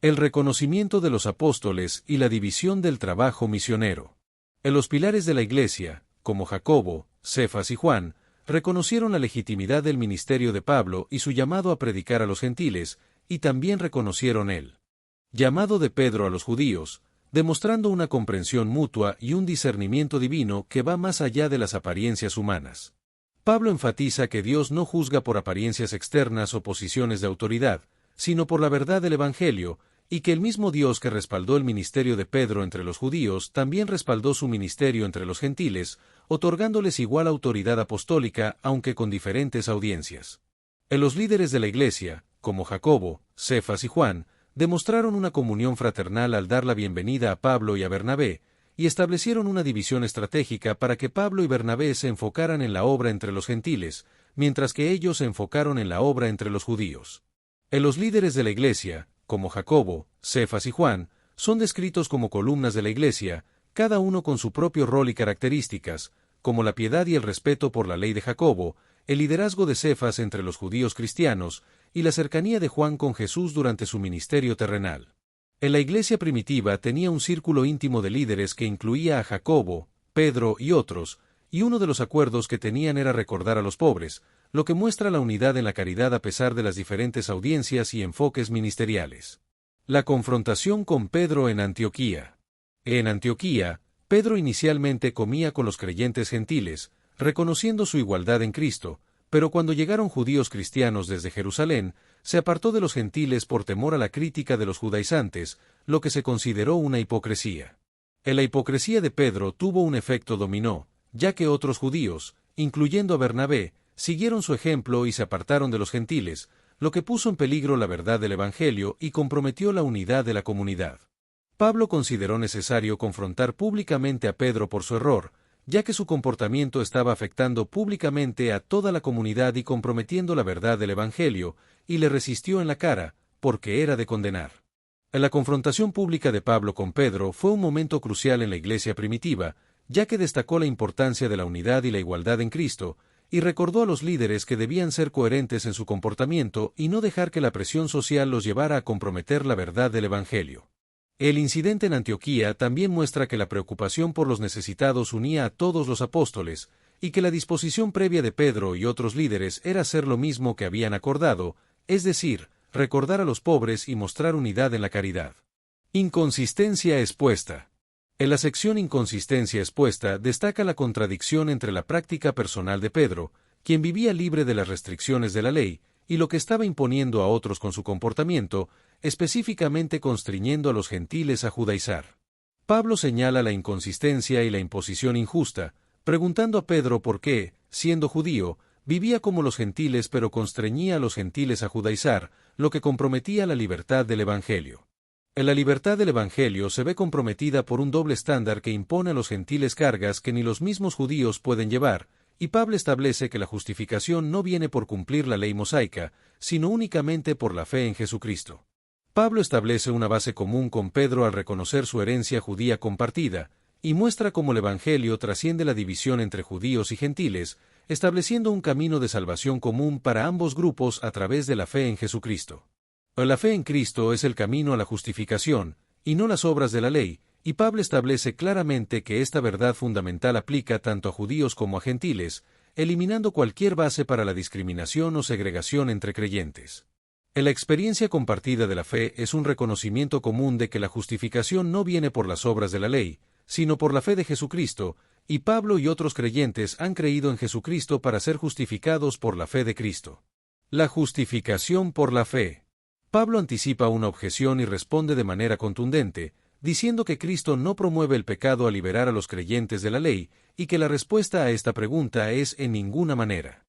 El reconocimiento de los apóstoles y la división del trabajo misionero. Los pilares de la Iglesia, como Jacobo, Cefas y Juan, reconocieron la legitimidad del ministerio de Pablo y su llamado a predicar a los gentiles, y también reconocieron el llamado de Pedro a los judíos, demostrando una comprensión mutua y un discernimiento divino que va más allá de las apariencias humanas. Pablo enfatiza que Dios no juzga por apariencias externas o posiciones de autoridad, sino por la verdad del Evangelio, y que el mismo Dios que respaldó el ministerio de Pedro entre los judíos también respaldó su ministerio entre los gentiles, otorgándoles igual autoridad apostólica aunque con diferentes audiencias. Los líderes de la Iglesia, como Jacobo, Cefas y Juan, demostraron una comunión fraternal al dar la bienvenida a Pablo y a Bernabé, y establecieron una división estratégica para que Pablo y Bernabé se enfocaran en la obra entre los gentiles, mientras que ellos se enfocaron en la obra entre los judíos. Los líderes de la Iglesia, como Jacobo, Cefas y Juan, son descritos como columnas de la Iglesia, cada uno con su propio rol y características, como la piedad y el respeto por la ley de Jacobo, el liderazgo de Cefas entre los judíos cristianos, y la cercanía de Juan con Jesús durante su ministerio terrenal. En la Iglesia primitiva tenía un círculo íntimo de líderes que incluía a Jacobo, Pedro y otros, y uno de los acuerdos que tenían era recordar a los pobres, lo que muestra la unidad en la caridad a pesar de las diferentes audiencias y enfoques ministeriales. La confrontación con Pedro en Antioquía. En Antioquía, Pedro inicialmente comía con los creyentes gentiles, reconociendo su igualdad en Cristo, pero cuando llegaron judíos cristianos desde Jerusalén, se apartó de los gentiles por temor a la crítica de los judaizantes, lo que se consideró una hipocresía. La hipocresía de Pedro tuvo un efecto dominó, ya que otros judíos, incluyendo a Bernabé, siguieron su ejemplo y se apartaron de los gentiles, lo que puso en peligro la verdad del Evangelio y comprometió la unidad de la comunidad. Pablo consideró necesario confrontar públicamente a Pedro por su error, ya que su comportamiento estaba afectando públicamente a toda la comunidad y comprometiendo la verdad del Evangelio, y le resistió en la cara, porque era de condenar. La confrontación pública de Pablo con Pedro fue un momento crucial en la Iglesia primitiva, ya que destacó la importancia de la unidad y la igualdad en Cristo, y recordó a los líderes que debían ser coherentes en su comportamiento y no dejar que la presión social los llevara a comprometer la verdad del Evangelio. El incidente en Antioquía también muestra que la preocupación por los necesitados unía a todos los apóstoles, y que la disposición previa de Pedro y otros líderes era hacer lo mismo que habían acordado, es decir, recordar a los pobres y mostrar unidad en la caridad. Inconsistencia expuesta. En la sección Inconsistencia expuesta destaca la contradicción entre la práctica personal de Pedro, quien vivía libre de las restricciones de la ley, y lo que estaba imponiendo a otros con su comportamiento, específicamente constriñendo a los gentiles a judaizar. Pablo señala la inconsistencia y la imposición injusta, preguntando a Pedro por qué, siendo judío, vivía como los gentiles pero constreñía a los gentiles a judaizar, lo que comprometía la libertad del Evangelio. La libertad del Evangelio se ve comprometida por un doble estándar que impone a los gentiles cargas que ni los mismos judíos pueden llevar, y Pablo establece que la justificación no viene por cumplir la ley mosaica, sino únicamente por la fe en Jesucristo. Pablo establece una base común con Pedro al reconocer su herencia judía compartida, y muestra cómo el Evangelio trasciende la división entre judíos y gentiles, estableciendo un camino de salvación común para ambos grupos a través de la fe en Jesucristo. La fe en Cristo es el camino a la justificación, y no las obras de la ley, y Pablo establece claramente que esta verdad fundamental aplica tanto a judíos como a gentiles, eliminando cualquier base para la discriminación o segregación entre creyentes. La experiencia compartida de la fe es un reconocimiento común de que la justificación no viene por las obras de la ley, sino por la fe de Jesucristo, y Pablo y otros creyentes han creído en Jesucristo para ser justificados por la fe de Cristo. La justificación por la fe. Pablo anticipa una objeción y responde de manera contundente, diciendo que Cristo no promueve el pecado al liberar a los creyentes de la ley, y que la respuesta a esta pregunta es en ninguna manera.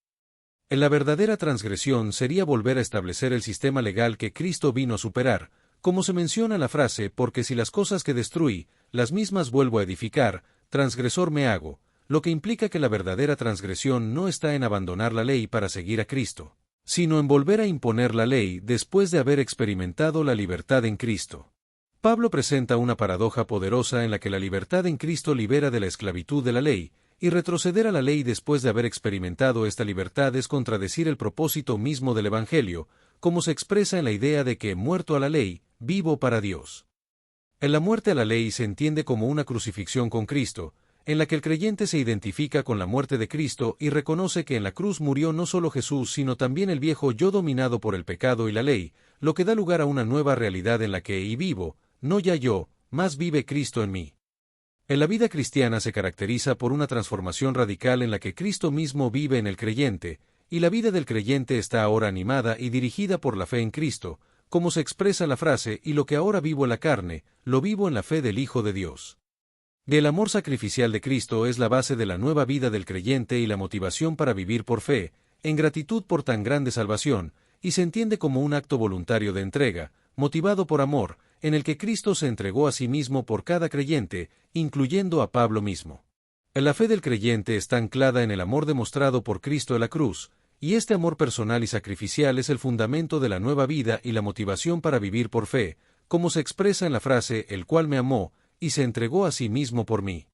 La verdadera transgresión sería volver a establecer el sistema legal que Cristo vino a superar, como se menciona en la frase, porque si las cosas que destruí, las mismas vuelvo a edificar, transgresor me hago, lo que implica que la verdadera transgresión no está en abandonar la ley para seguir a Cristo, sino en volver a imponer la ley después de haber experimentado la libertad en Cristo. Pablo presenta una paradoja poderosa en la que la libertad en Cristo libera de la esclavitud de la ley, y retroceder a la ley después de haber experimentado esta libertad es contradecir el propósito mismo del Evangelio, como se expresa en la idea de que, muerto a la ley, vivo para Dios. En la muerte a la ley se entiende como una crucifixión con Cristo, en la que el creyente se identifica con la muerte de Cristo y reconoce que en la cruz murió no solo Jesús sino también el viejo yo dominado por el pecado y la ley, lo que da lugar a una nueva realidad en la que y vivo, no ya yo, mas vive Cristo en mí. En la vida cristiana se caracteriza por una transformación radical en la que Cristo mismo vive en el creyente, y la vida del creyente está ahora animada y dirigida por la fe en Cristo, como se expresa la frase, y lo que ahora vivo en la carne, lo vivo en la fe del Hijo de Dios. El amor sacrificial de Cristo es la base de la nueva vida del creyente y la motivación para vivir por fe, en gratitud por tan grande salvación, y se entiende como un acto voluntario de entrega, motivado por amor, en el que Cristo se entregó a sí mismo por cada creyente, incluyendo a Pablo mismo. La fe del creyente está anclada en el amor demostrado por Cristo en la cruz, y este amor personal y sacrificial es el fundamento de la nueva vida y la motivación para vivir por fe, como se expresa en la frase, el cual me amó, y se entregó a sí mismo por mí.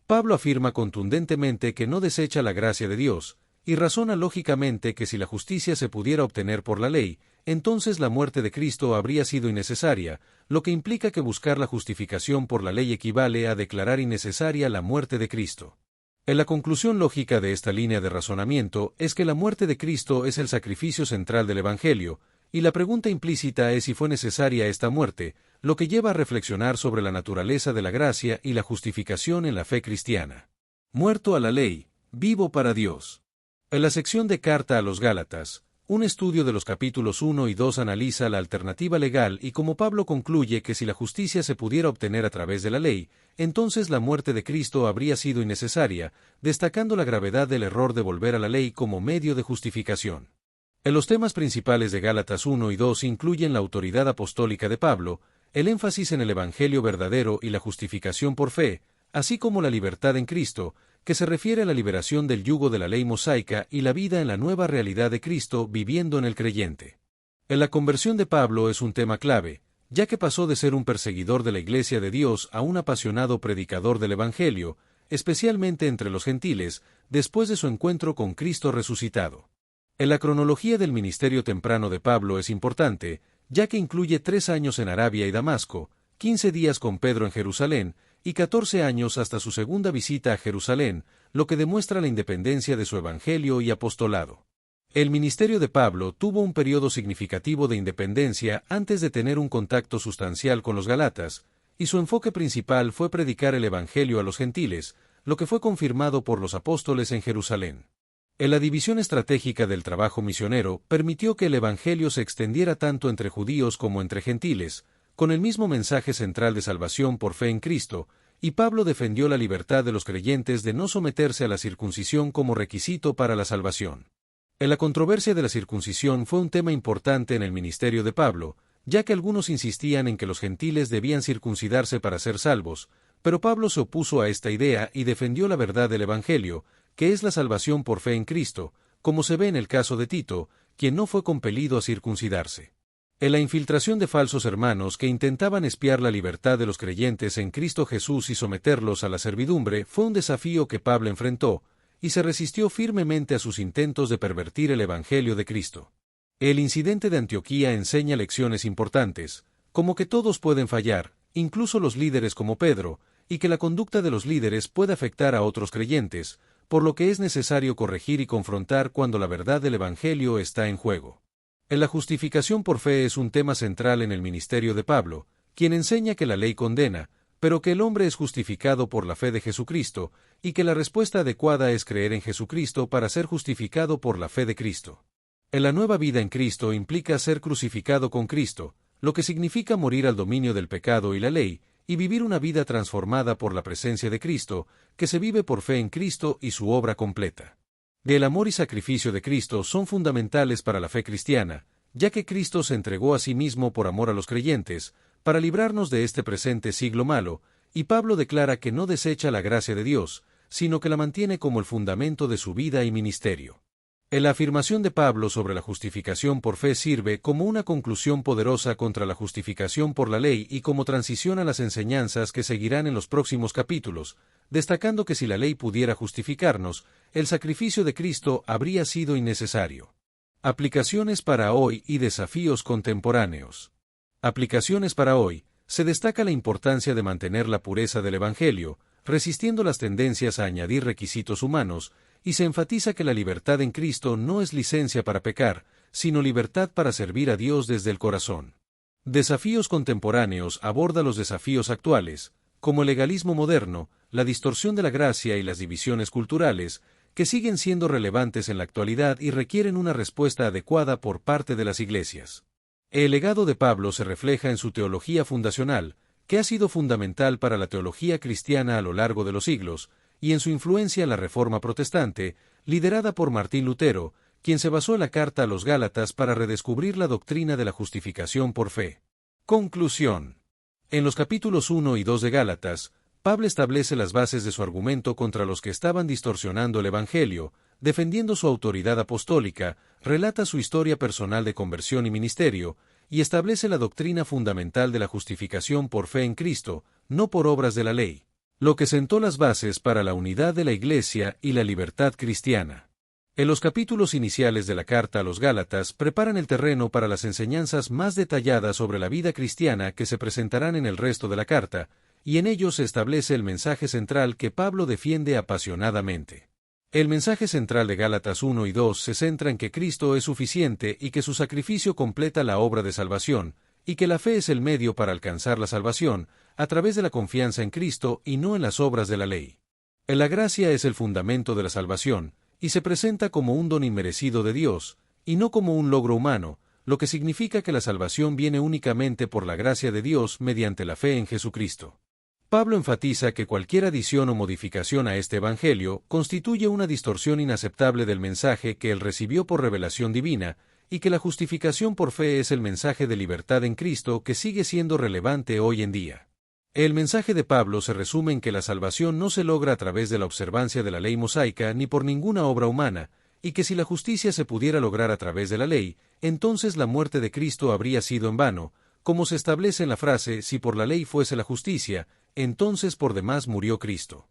Pablo afirma contundentemente que no desecha la gracia de Dios, y razona lógicamente que si la justicia se pudiera obtener por la ley, entonces la muerte de Cristo habría sido innecesaria, lo que implica que buscar la justificación por la ley equivale a declarar innecesaria la muerte de Cristo. La conclusión lógica de esta línea de razonamiento es que la muerte de Cristo es el sacrificio central del Evangelio, y la pregunta implícita es si fue necesaria esta muerte, lo que lleva a reflexionar sobre la naturaleza de la gracia y la justificación en la fe cristiana. Muerto a la ley, vivo para Dios. En la sección de Carta a los Gálatas, un estudio de los capítulos 1 y 2 analiza la alternativa legal y como Pablo concluye que si la justicia se pudiera obtener a través de la ley, entonces la muerte de Cristo habría sido innecesaria, destacando la gravedad del error de volver a la ley como medio de justificación. En los temas principales de Gálatas 1 y 2 incluyen la autoridad apostólica de Pablo, el énfasis en el Evangelio verdadero y la justificación por fe, así como la libertad en Cristo, que se refiere a la liberación del yugo de la ley mosaica y la vida en la nueva realidad de Cristo viviendo en el creyente. En la conversión de Pablo es un tema clave, ya que pasó de ser un perseguidor de la Iglesia de Dios a un apasionado predicador del Evangelio, especialmente entre los gentiles, después de su encuentro con Cristo resucitado. En la cronología del ministerio temprano de Pablo es importante, ya que incluye 3 años en Arabia y Damasco, 15 días con Pedro en Jerusalén, y 14 años hasta su segunda visita a Jerusalén, lo que demuestra la independencia de su evangelio y apostolado. El ministerio de Pablo tuvo un periodo significativo de independencia antes de tener un contacto sustancial con los Gálatas, y su enfoque principal fue predicar el evangelio a los gentiles, lo que fue confirmado por los apóstoles en Jerusalén. La división estratégica del trabajo misionero permitió que el evangelio se extendiera tanto entre judíos como entre gentiles, con el mismo mensaje central de salvación por fe en Cristo, y Pablo defendió la libertad de los creyentes de no someterse a la circuncisión como requisito para la salvación. En la controversia de la circuncisión fue un tema importante en el ministerio de Pablo, ya que algunos insistían en que los gentiles debían circuncidarse para ser salvos, pero Pablo se opuso a esta idea y defendió la verdad del Evangelio, que es la salvación por fe en Cristo, como se ve en el caso de Tito, quien no fue compelido a circuncidarse. En la infiltración de falsos hermanos que intentaban espiar la libertad de los creyentes en Cristo Jesús y someterlos a la servidumbre fue un desafío que Pablo enfrentó, y se resistió firmemente a sus intentos de pervertir el Evangelio de Cristo. El incidente de Antioquía enseña lecciones importantes, como que todos pueden fallar, incluso los líderes como Pedro, y que la conducta de los líderes puede afectar a otros creyentes, por lo que es necesario corregir y confrontar cuando la verdad del Evangelio está en juego. En la justificación por fe es un tema central en el ministerio de Pablo, quien enseña que la ley condena, pero que el hombre es justificado por la fe de Jesucristo, y que la respuesta adecuada es creer en Jesucristo para ser justificado por la fe de Cristo. En la nueva vida en Cristo implica ser crucificado con Cristo, lo que significa morir al dominio del pecado y la ley, y vivir una vida transformada por la presencia de Cristo, que se vive por fe en Cristo y su obra completa. El amor y sacrificio de Cristo son fundamentales para la fe cristiana, ya que Cristo se entregó a sí mismo por amor a los creyentes, para librarnos de este presente siglo malo, y Pablo declara que no desecha la gracia de Dios, sino que la mantiene como el fundamento de su vida y ministerio. En la afirmación de Pablo sobre la justificación por fe sirve como una conclusión poderosa contra la justificación por la ley y como transición a las enseñanzas que seguirán en los próximos capítulos, destacando que si la ley pudiera justificarnos, el sacrificio de Cristo habría sido innecesario. Aplicaciones para hoy y desafíos contemporáneos. Aplicaciones para hoy. Se destaca la importancia de mantener la pureza del Evangelio, resistiendo las tendencias a añadir requisitos humanos, y se enfatiza que la libertad en Cristo no es licencia para pecar, sino libertad para servir a Dios desde el corazón. Desafíos contemporáneos aborda los desafíos actuales, como el legalismo moderno, la distorsión de la gracia y las divisiones culturales, que siguen siendo relevantes en la actualidad y requieren una respuesta adecuada por parte de las iglesias. El legado de Pablo se refleja en su teología fundacional, que ha sido fundamental para la teología cristiana a lo largo de los siglos, y en su influencia en la Reforma Protestante, liderada por Martín Lutero, quien se basó en la Carta a los Gálatas para redescubrir la doctrina de la justificación por fe. Conclusión. En los capítulos 1 y 2 de Gálatas, Pablo establece las bases de su argumento contra los que estaban distorsionando el Evangelio, defendiendo su autoridad apostólica, relata su historia personal de conversión y ministerio, y establece la doctrina fundamental de la justificación por fe en Cristo, no por obras de la ley, lo que sentó las bases para la unidad de la Iglesia y la libertad cristiana. En los capítulos iniciales de la Carta a los Gálatas preparan el terreno para las enseñanzas más detalladas sobre la vida cristiana que se presentarán en el resto de la carta, y en ellos se establece el mensaje central que Pablo defiende apasionadamente. El mensaje central de Gálatas 1 y 2 se centra en que Cristo es suficiente y que su sacrificio completa la obra de salvación, y que la fe es el medio para alcanzar la salvación, a través de la confianza en Cristo y no en las obras de la ley. La gracia es el fundamento de la salvación, y se presenta como un don inmerecido de Dios, y no como un logro humano, lo que significa que la salvación viene únicamente por la gracia de Dios mediante la fe en Jesucristo. Pablo enfatiza que cualquier adición o modificación a este Evangelio constituye una distorsión inaceptable del mensaje que él recibió por revelación divina, y que la justificación por fe es el mensaje de libertad en Cristo que sigue siendo relevante hoy en día. El mensaje de Pablo se resume en que la salvación no se logra a través de la observancia de la ley mosaica ni por ninguna obra humana, y que si la justicia se pudiera lograr a través de la ley, entonces la muerte de Cristo habría sido en vano, como se establece en la frase «si por la ley fuese la justicia, entonces por demás murió Cristo».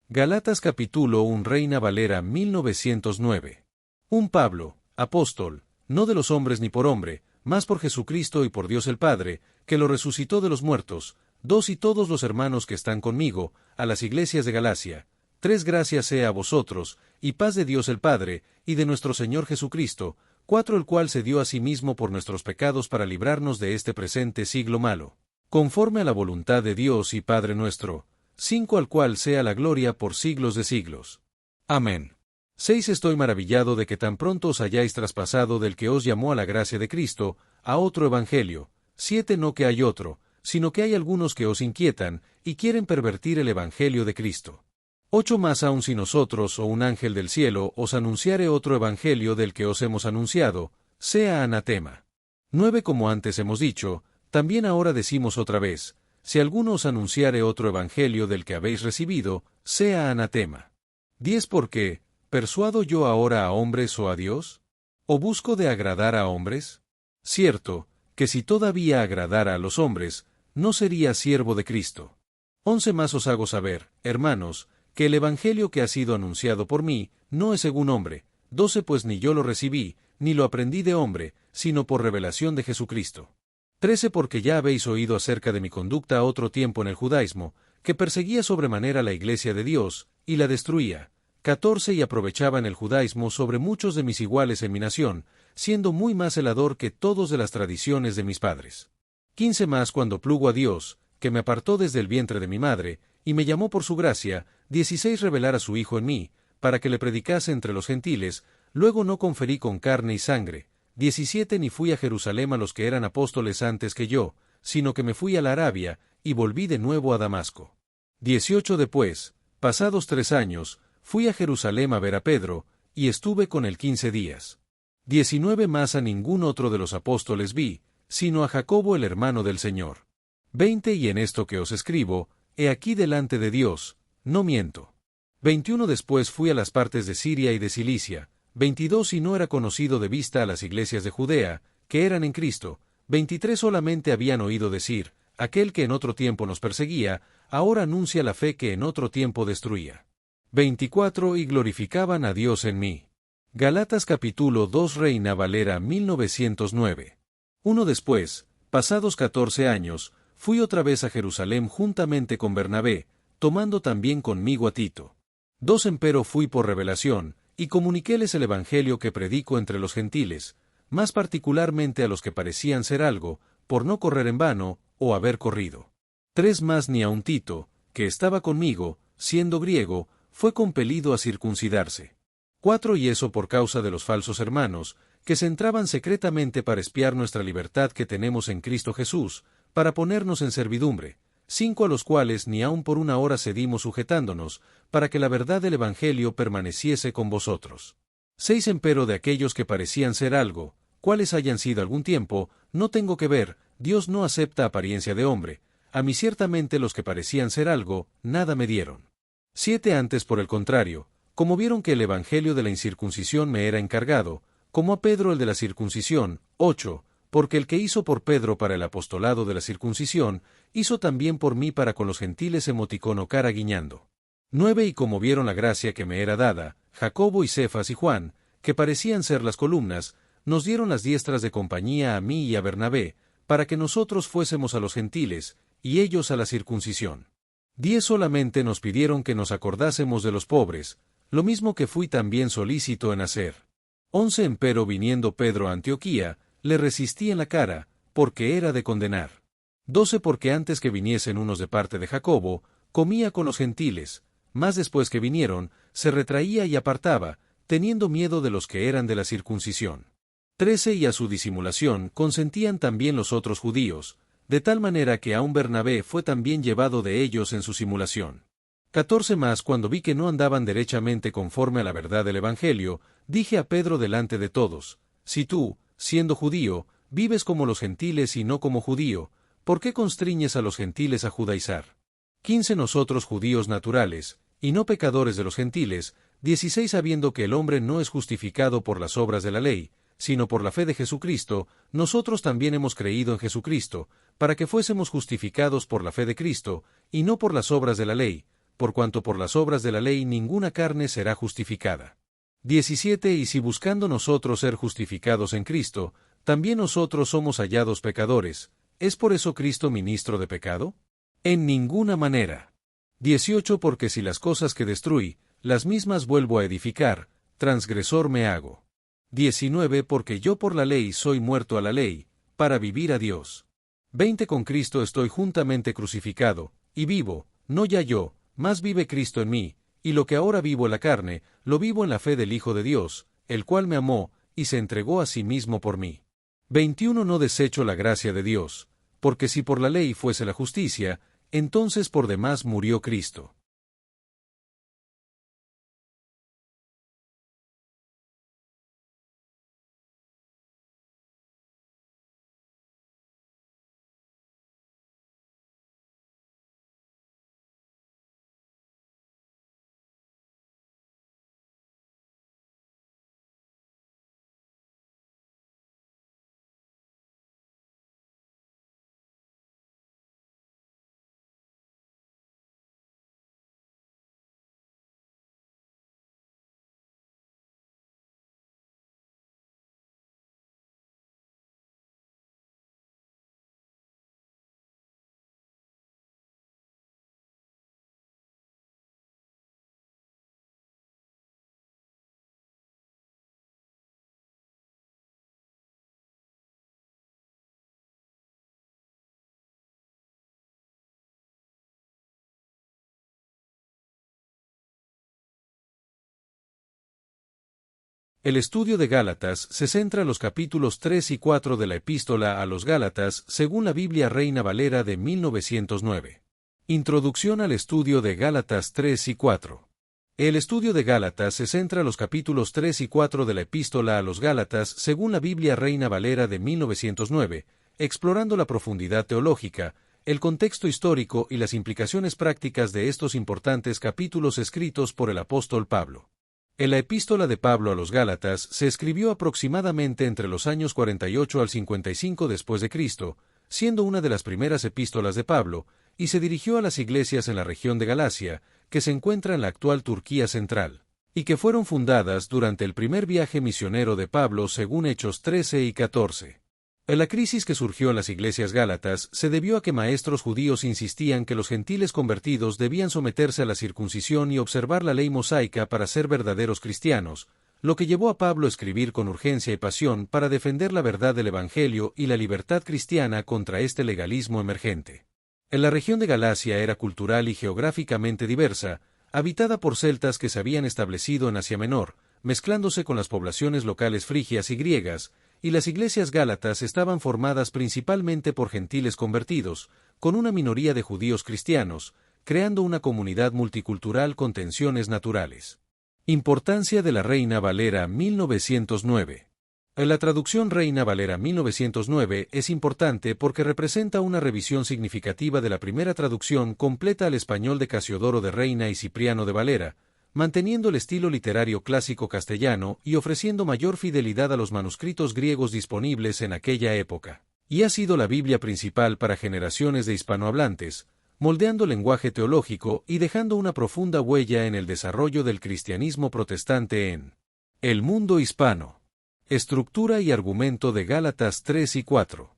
Galatas capítulo 1 Reina Valera 1909. Un Pablo, apóstol, no de los hombres ni por hombre, mas por Jesucristo y por Dios el Padre, que lo resucitó de los muertos, 2 y todos los hermanos que están conmigo, a las iglesias de Galacia, 3 gracias sea a vosotros, y paz de Dios el Padre, y de nuestro Señor Jesucristo, 4 el cual se dio a sí mismo por nuestros pecados para librarnos de este presente siglo malo, conforme a la voluntad de Dios y Padre nuestro, 5 al cual sea la gloria por siglos de siglos. Amén. 6 Estoy maravillado de que tan pronto os hayáis traspasado del que os llamó a la gracia de Cristo, a otro evangelio. 7 No que hay otro, sino que hay algunos que os inquietan, y quieren pervertir el evangelio de Cristo. 8 Más aun si nosotros o un ángel del cielo os anunciare otro evangelio del que os hemos anunciado, sea anatema. 9 Como antes hemos dicho, también ahora decimos otra vez, si alguno os anunciare otro evangelio del que habéis recibido, sea anatema. 10 Porque, ¿persuado yo ahora a hombres o a Dios? ¿O busco de agradar a hombres? Cierto, que si todavía agradara a los hombres, no sería siervo de Cristo. 11 Más os hago saber, hermanos, que el evangelio que ha sido anunciado por mí, no es según hombre. 12 Pues ni yo lo recibí, ni lo aprendí de hombre, sino por revelación de Jesucristo. 13 Porque ya habéis oído acerca de mi conducta a otro tiempo en el judaísmo, que perseguía sobremanera la iglesia de Dios, y la destruía. 14 Y aprovechaba en el judaísmo sobre muchos de mis iguales en mi nación, siendo muy más celador que todos de las tradiciones de mis padres. 15 Más cuando plugo a Dios, que me apartó desde el vientre de mi madre, y me llamó por su gracia. 16 Revelar a su Hijo en mí, para que le predicase entre los gentiles, luego no conferí con carne y sangre. 17 Ni fui a Jerusalén a los que eran apóstoles antes que yo, sino que me fui a la Arabia, y volví de nuevo a Damasco. 18 Después, pasados 3 años, fui a Jerusalén a ver a Pedro, y estuve con él 15 días. 19 Más a ningún otro de los apóstoles vi, sino a Jacobo el hermano del Señor. 20 Y en esto que os escribo, he aquí delante de Dios, no miento. 21 Después fui a las partes de Siria y de Cilicia. 22 Y no era conocido de vista a las iglesias de Judea, que eran en Cristo. 23 Solamente habían oído decir, aquel que en otro tiempo nos perseguía, ahora anuncia la fe que en otro tiempo destruía. 24 Y glorificaban a Dios en mí. Galatas capítulo 2 Reina Valera 1909. 1 Después, pasados 14 años, fui otra vez a Jerusalén juntamente con Bernabé, tomando también conmigo a Tito. 2 Empero fui por revelación, y comuniquéles el evangelio que predico entre los gentiles, más particularmente a los que parecían ser algo, por no correr en vano, o haber corrido. 3 Más ni aun Tito, que estaba conmigo, siendo griego, fue compelido a circuncidarse. 4 Y eso por causa de los falsos hermanos, que se entraban secretamente para espiar nuestra libertad que tenemos en Cristo Jesús, para ponernos en servidumbre. 5 A los cuales ni aun por una hora cedimos sujetándonos, para que la verdad del Evangelio permaneciese con vosotros. 6 Empero de aquellos que parecían ser algo, cuales hayan sido algún tiempo, no tengo que ver, Dios no acepta apariencia de hombre, a mí ciertamente los que parecían ser algo, nada me dieron. 7 Antes por el contrario, como vieron que el Evangelio de la incircuncisión me era encargado, como a Pedro el de la circuncisión. 8 Porque el que hizo por Pedro para el apostolado de la circuncisión, hizo también por mí para con los gentiles emoticono cara guiñando. 9 Y como vieron la gracia que me era dada, Jacobo y Cefas y Juan, que parecían ser las columnas, nos dieron las diestras de compañía a mí y a Bernabé, para que nosotros fuésemos a los gentiles, y ellos a la circuncisión. 10 Solamente nos pidieron que nos acordásemos de los pobres, lo mismo que fui también solícito en hacer. 11 Empero viniendo Pedro a Antioquía, le resistí en la cara, porque era de condenar. 12 Porque antes que viniesen unos de parte de Jacobo, comía con los gentiles, mas después que vinieron, se retraía y apartaba, teniendo miedo de los que eran de la circuncisión. 13 Y a su disimulación consentían también los otros judíos, de tal manera que aun Bernabé fue también llevado de ellos en su simulación. 14 Más cuando vi que no andaban derechamente conforme a la verdad del Evangelio, dije a Pedro delante de todos, si tú, siendo judío, vives como los gentiles y no como judío, ¿por qué constriñes a los gentiles a judaizar? 15 Nosotros judíos naturales, y no pecadores de los gentiles. 16 Sabiendo que el hombre no es justificado por las obras de la ley, sino por la fe de Jesucristo, nosotros también hemos creído en Jesucristo, para que fuésemos justificados por la fe de Cristo, y no por las obras de la ley, por cuanto por las obras de la ley ninguna carne será justificada. 17 Y si buscando nosotros ser justificados en Cristo, también nosotros somos hallados pecadores, ¿es por eso Cristo ministro de pecado? En ninguna manera. 18 Porque si las cosas que destruí, las mismas vuelvo a edificar, transgresor me hago. 19 Porque yo por la ley soy muerto a la ley, para vivir a Dios. 20 Con Cristo estoy juntamente crucificado, y vivo, no ya yo, mas vive Cristo en mí, y lo que ahora vivo en la carne, lo vivo en la fe del Hijo de Dios, el cual me amó, y se entregó a sí mismo por mí. 21 No desecho la gracia de Dios, porque si por la ley fuese la justicia, entonces por demás murió Cristo. El estudio de Gálatas se centra en los capítulos 3 y 4 de la Epístola a los Gálatas según la Biblia Reina Valera de 1909. Introducción al estudio de Gálatas 3 y 4. El estudio de Gálatas se centra en los capítulos 3 y 4 de la Epístola a los Gálatas según la Biblia Reina Valera de 1909, explorando la profundidad teológica, el contexto histórico y las implicaciones prácticas de estos importantes capítulos escritos por el apóstol Pablo. En la Epístola de Pablo a los Gálatas se escribió aproximadamente entre los años 48 al 55 después de Cristo, siendo una de las primeras epístolas de Pablo, y se dirigió a las iglesias en la región de Galacia, que se encuentra en la actual Turquía central, y que fueron fundadas durante el primer viaje misionero de Pablo según Hechos 13 y 14. La crisis que surgió en las iglesias gálatas se debió a que maestros judíos insistían que los gentiles convertidos debían someterse a la circuncisión y observar la ley mosaica para ser verdaderos cristianos, lo que llevó a Pablo a escribir con urgencia y pasión para defender la verdad del Evangelio y la libertad cristiana contra este legalismo emergente. En la región de Galacia era cultural y geográficamente diversa, habitada por celtas que se habían establecido en Asia Menor, mezclándose con las poblaciones locales frigias y griegas, y las iglesias gálatas estaban formadas principalmente por gentiles convertidos, con una minoría de judíos cristianos, creando una comunidad multicultural con tensiones naturales. Importancia de la Reina Valera 1909. La traducción Reina Valera 1909 es importante porque representa una revisión significativa de la primera traducción completa al español de Casiodoro de Reina y Cipriano de Valera, manteniendo el estilo literario clásico castellano y ofreciendo mayor fidelidad a los manuscritos griegos disponibles en aquella época. Y ha sido la Biblia principal para generaciones de hispanohablantes, moldeando el lenguaje teológico y dejando una profunda huella en el desarrollo del cristianismo protestante en el mundo hispano. Estructura y argumento de Gálatas 3 y 4.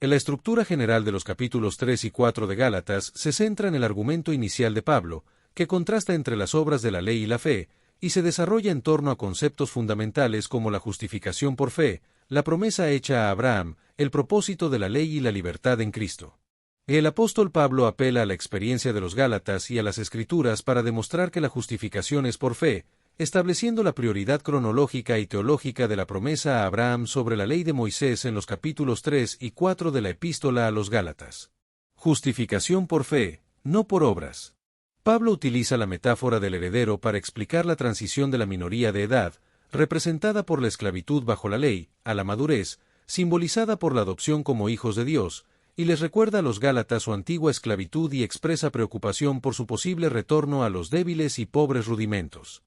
En la estructura general de los capítulos 3 y 4 de Gálatas se centra en el argumento inicial de Pablo, que contrasta entre las obras de la ley y la fe, y se desarrolla en torno a conceptos fundamentales como la justificación por fe, la promesa hecha a Abraham, el propósito de la ley y la libertad en Cristo. El apóstol Pablo apela a la experiencia de los Gálatas y a las Escrituras para demostrar que la justificación es por fe, estableciendo la prioridad cronológica y teológica de la promesa a Abraham sobre la ley de Moisés en los capítulos 3 y 4 de la Epístola a los Gálatas. Justificación por fe, no por obras. Pablo utiliza la metáfora del heredero para explicar la transición de la minoría de edad, representada por la esclavitud bajo la ley, a la madurez, simbolizada por la adopción como hijos de Dios, y les recuerda a los Gálatas su antigua esclavitud y expresa preocupación por su posible retorno a los débiles y pobres rudimentos.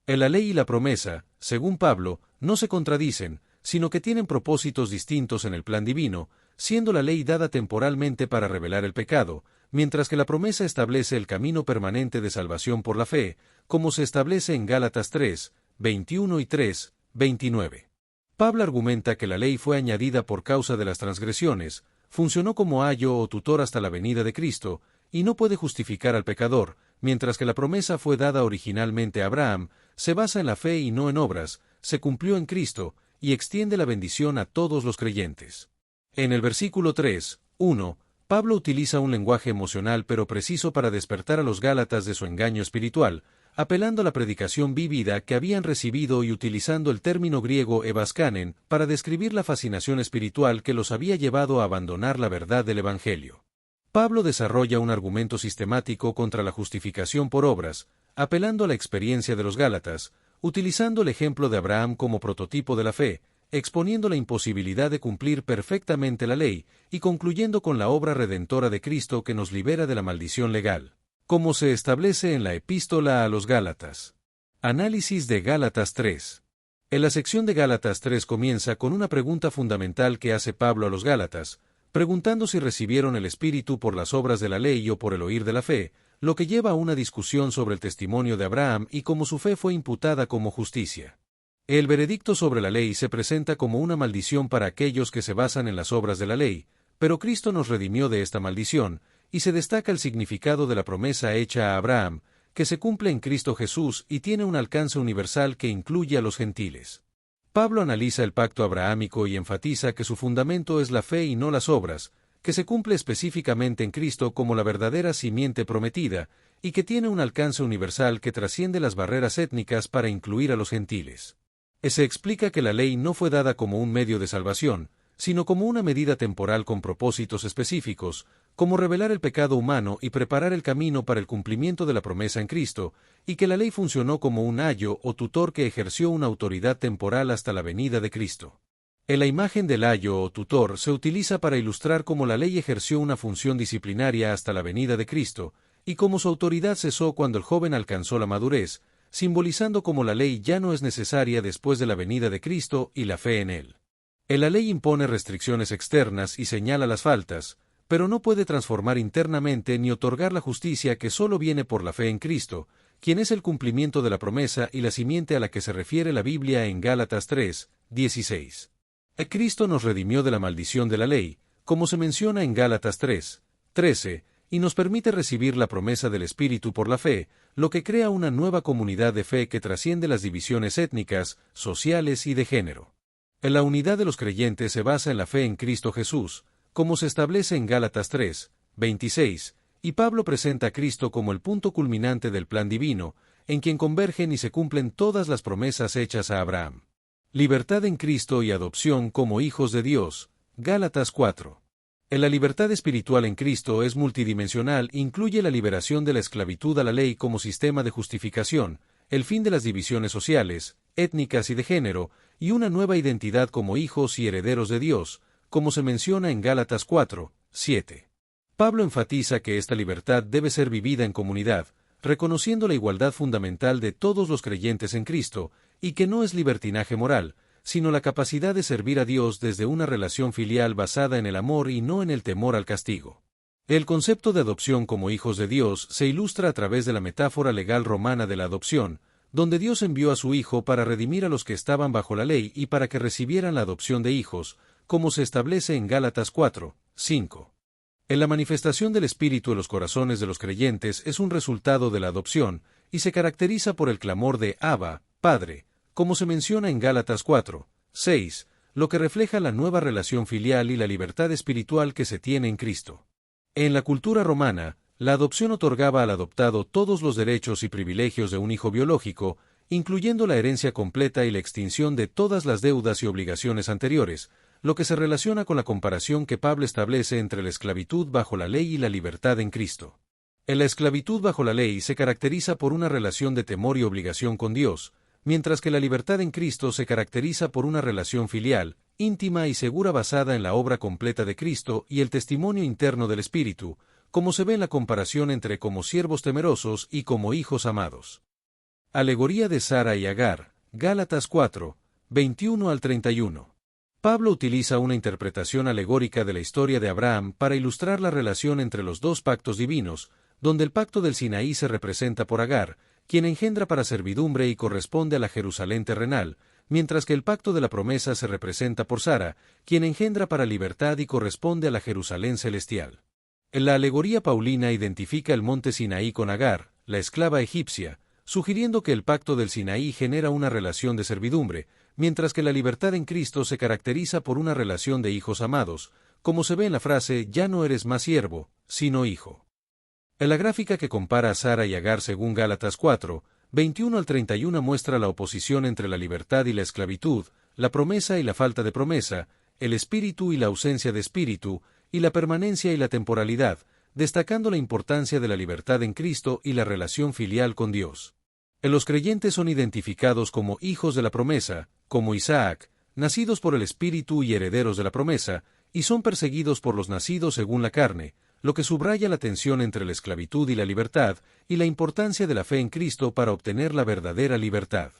La ley y la promesa, según Pablo, no se contradicen, sino que tienen propósitos distintos en el plan divino, siendo la ley dada temporalmente para revelar el pecado, mientras que la promesa establece el camino permanente de salvación por la fe, como se establece en Gálatas 3, 21 y 3, 29. Pablo argumenta que la ley fue añadida por causa de las transgresiones, funcionó como ayo o tutor hasta la venida de Cristo, y no puede justificar al pecador, mientras que la promesa fue dada originalmente a Abraham, se basa en la fe y no en obras, se cumplió en Cristo, y extiende la bendición a todos los creyentes. En el versículo 3, 1, Pablo utiliza un lenguaje emocional pero preciso para despertar a los Gálatas de su engaño espiritual, apelando a la predicación vívida que habían recibido y utilizando el término griego evaskanen para describir la fascinación espiritual que los había llevado a abandonar la verdad del Evangelio. Pablo desarrolla un argumento sistemático contra la justificación por obras, apelando a la experiencia de los Gálatas, utilizando el ejemplo de Abraham como prototipo de la fe, exponiendo la imposibilidad de cumplir perfectamente la ley y concluyendo con la obra redentora de Cristo que nos libera de la maldición legal, como se establece en la Epístola a los Gálatas. Análisis de Gálatas 3. En la sección de Gálatas 3 comienza con una pregunta fundamental que hace Pablo a los Gálatas, preguntando si recibieron el Espíritu por las obras de la ley o por el oír de la fe, lo que lleva a una discusión sobre el testimonio de Abraham y cómo su fe fue imputada como justicia. El veredicto sobre la ley se presenta como una maldición para aquellos que se basan en las obras de la ley, pero Cristo nos redimió de esta maldición, y se destaca el significado de la promesa hecha a Abraham, que se cumple en Cristo Jesús y tiene un alcance universal que incluye a los gentiles. Pablo analiza el pacto abrahámico y enfatiza que su fundamento es la fe y no las obras, que se cumple específicamente en Cristo como la verdadera simiente prometida, y que tiene un alcance universal que trasciende las barreras étnicas para incluir a los gentiles. Se explica que la ley no fue dada como un medio de salvación, sino como una medida temporal con propósitos específicos, como revelar el pecado humano y preparar el camino para el cumplimiento de la promesa en Cristo, y que la ley funcionó como un ayo o tutor que ejerció una autoridad temporal hasta la venida de Cristo. En la imagen del ayo o tutor se utiliza para ilustrar cómo la ley ejerció una función disciplinaria hasta la venida de Cristo, y cómo su autoridad cesó cuando el joven alcanzó la madurez, simbolizando cómo la ley ya no es necesaria después de la venida de Cristo y la fe en él. La ley impone restricciones externas y señala las faltas, pero no puede transformar internamente ni otorgar la justicia que solo viene por la fe en Cristo, quien es el cumplimiento de la promesa y la simiente a la que se refiere la Biblia en Gálatas 3, 16. Cristo nos redimió de la maldición de la ley, como se menciona en Gálatas 3, 13, y nos permite recibir la promesa del Espíritu por la fe, lo que crea una nueva comunidad de fe que trasciende las divisiones étnicas, sociales y de género. La unidad de los creyentes se basa en la fe en Cristo Jesús, como se establece en Gálatas 3, 26, y Pablo presenta a Cristo como el punto culminante del plan divino, en quien convergen y se cumplen todas las promesas hechas a Abraham. Libertad en Cristo y adopción como hijos de Dios, Gálatas 4. La libertad espiritual en Cristo es multidimensional e incluye la liberación de la esclavitud a la ley como sistema de justificación, el fin de las divisiones sociales, étnicas y de género, y una nueva identidad como hijos y herederos de Dios, como se menciona en Gálatas 4, 7. Pablo enfatiza que esta libertad debe ser vivida en comunidad, reconociendo la igualdad fundamental de todos los creyentes en Cristo, y que no es libertinaje moral, sino la capacidad de servir a Dios desde una relación filial basada en el amor y no en el temor al castigo. El concepto de adopción como hijos de Dios se ilustra a través de la metáfora legal romana de la adopción, donde Dios envió a su Hijo para redimir a los que estaban bajo la ley y para que recibieran la adopción de hijos, como se establece en Gálatas 4, 5. En la manifestación del Espíritu en los corazones de los creyentes es un resultado de la adopción, y se caracteriza por el clamor de Abba, Padre, como se menciona en Gálatas 4, 6, lo que refleja la nueva relación filial y la libertad espiritual que se tiene en Cristo. En la cultura romana, la adopción otorgaba al adoptado todos los derechos y privilegios de un hijo biológico, incluyendo la herencia completa y la extinción de todas las deudas y obligaciones anteriores, lo que se relaciona con la comparación que Pablo establece entre la esclavitud bajo la ley y la libertad en Cristo. En la esclavitud bajo la ley se caracteriza por una relación de temor y obligación con Dios, mientras que la libertad en Cristo se caracteriza por una relación filial, íntima y segura basada en la obra completa de Cristo y el testimonio interno del Espíritu, como se ve en la comparación entre como siervos temerosos y como hijos amados. Alegoría de Sara y Agar, Gálatas 4, 21 al 31. Pablo utiliza una interpretación alegórica de la historia de Abraham para ilustrar la relación entre los dos pactos divinos, donde el pacto del Sinaí se representa por Agar, quien engendra para servidumbre y corresponde a la Jerusalén terrenal, mientras que el pacto de la promesa se representa por Sara, quien engendra para libertad y corresponde a la Jerusalén celestial. En la alegoría paulina identifica el monte Sinaí con Agar, la esclava egipcia, sugiriendo que el pacto del Sinaí genera una relación de servidumbre, mientras que la libertad en Cristo se caracteriza por una relación de hijos amados, como se ve en la frase «Ya no eres más siervo, sino hijo». En la gráfica que compara a Sara y Agar según Gálatas 4, 21 al 31 muestra la oposición entre la libertad y la esclavitud, la promesa y la falta de promesa, el espíritu y la ausencia de espíritu, y la permanencia y la temporalidad, destacando la importancia de la libertad en Cristo y la relación filial con Dios. Los creyentes son identificados como hijos de la promesa, como Isaac, nacidos por el Espíritu y herederos de la promesa, y son perseguidos por los nacidos según la carne, lo que subraya la tensión entre la esclavitud y la libertad, y la importancia de la fe en Cristo para obtener la verdadera libertad.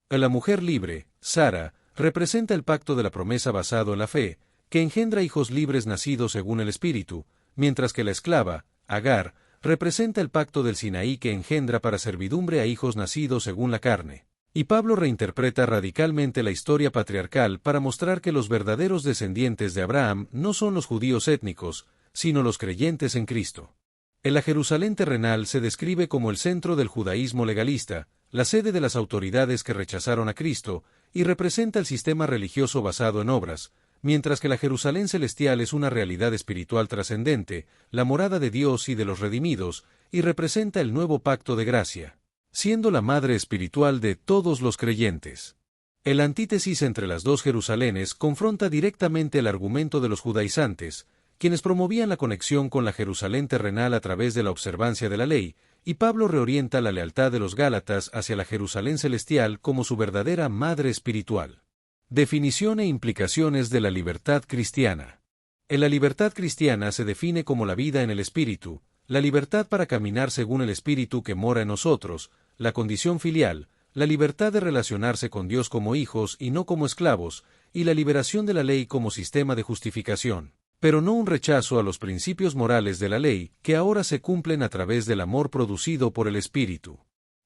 La mujer libre, Sara, representa el pacto de la promesa basado en la fe, que engendra hijos libres nacidos según el Espíritu, mientras que la esclava, Agar, representa el pacto del Sinaí que engendra para servidumbre a hijos nacidos según la carne. Y Pablo reinterpreta radicalmente la historia patriarcal para mostrar que los verdaderos descendientes de Abraham no son los judíos étnicos, sino los creyentes en Cristo. En la Jerusalén terrenal se describe como el centro del judaísmo legalista, la sede de las autoridades que rechazaron a Cristo, y representa el sistema religioso basado en obras, mientras que la Jerusalén celestial es una realidad espiritual trascendente, la morada de Dios y de los redimidos, y representa el nuevo pacto de gracia, siendo la madre espiritual de todos los creyentes. El antítesis entre las dos Jerusalenes confronta directamente el argumento de los judaizantes, quienes promovían la conexión con la Jerusalén terrenal a través de la observancia de la ley, y Pablo reorienta la lealtad de los Gálatas hacia la Jerusalén celestial como su verdadera madre espiritual. Definición e implicaciones de la libertad cristiana. En la libertad cristiana se define como la vida en el Espíritu, la libertad para caminar según el Espíritu que mora en nosotros, la condición filial, la libertad de relacionarse con Dios como hijos y no como esclavos, y la liberación de la ley como sistema de justificación, pero no un rechazo a los principios morales de la ley, que ahora se cumplen a través del amor producido por el Espíritu.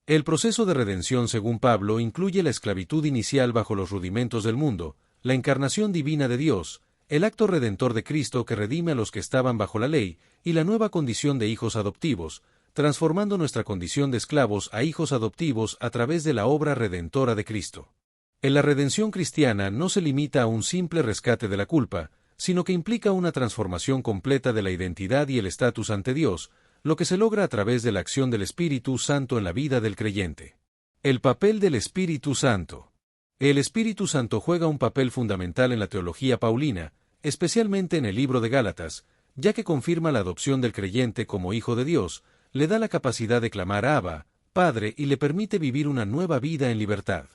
El proceso de redención según Pablo incluye la esclavitud inicial bajo los rudimentos del mundo, la encarnación divina de Dios, el acto redentor de Cristo que redime a los que estaban bajo la ley, y la nueva condición de hijos adoptivos, transformando nuestra condición de esclavos a hijos adoptivos a través de la obra redentora de Cristo. En la redención cristiana no se limita a un simple rescate de la culpa, sino que implica una transformación completa de la identidad y el estatus ante Dios, lo que se logra a través de la acción del Espíritu Santo en la vida del creyente. El papel del Espíritu Santo. El Espíritu Santo juega un papel fundamental en la teología paulina, especialmente en el libro de Gálatas, ya que confirma la adopción del creyente como hijo de Dios, le da la capacidad de clamar Abba, Padre, y le permite vivir una nueva vida en libertad.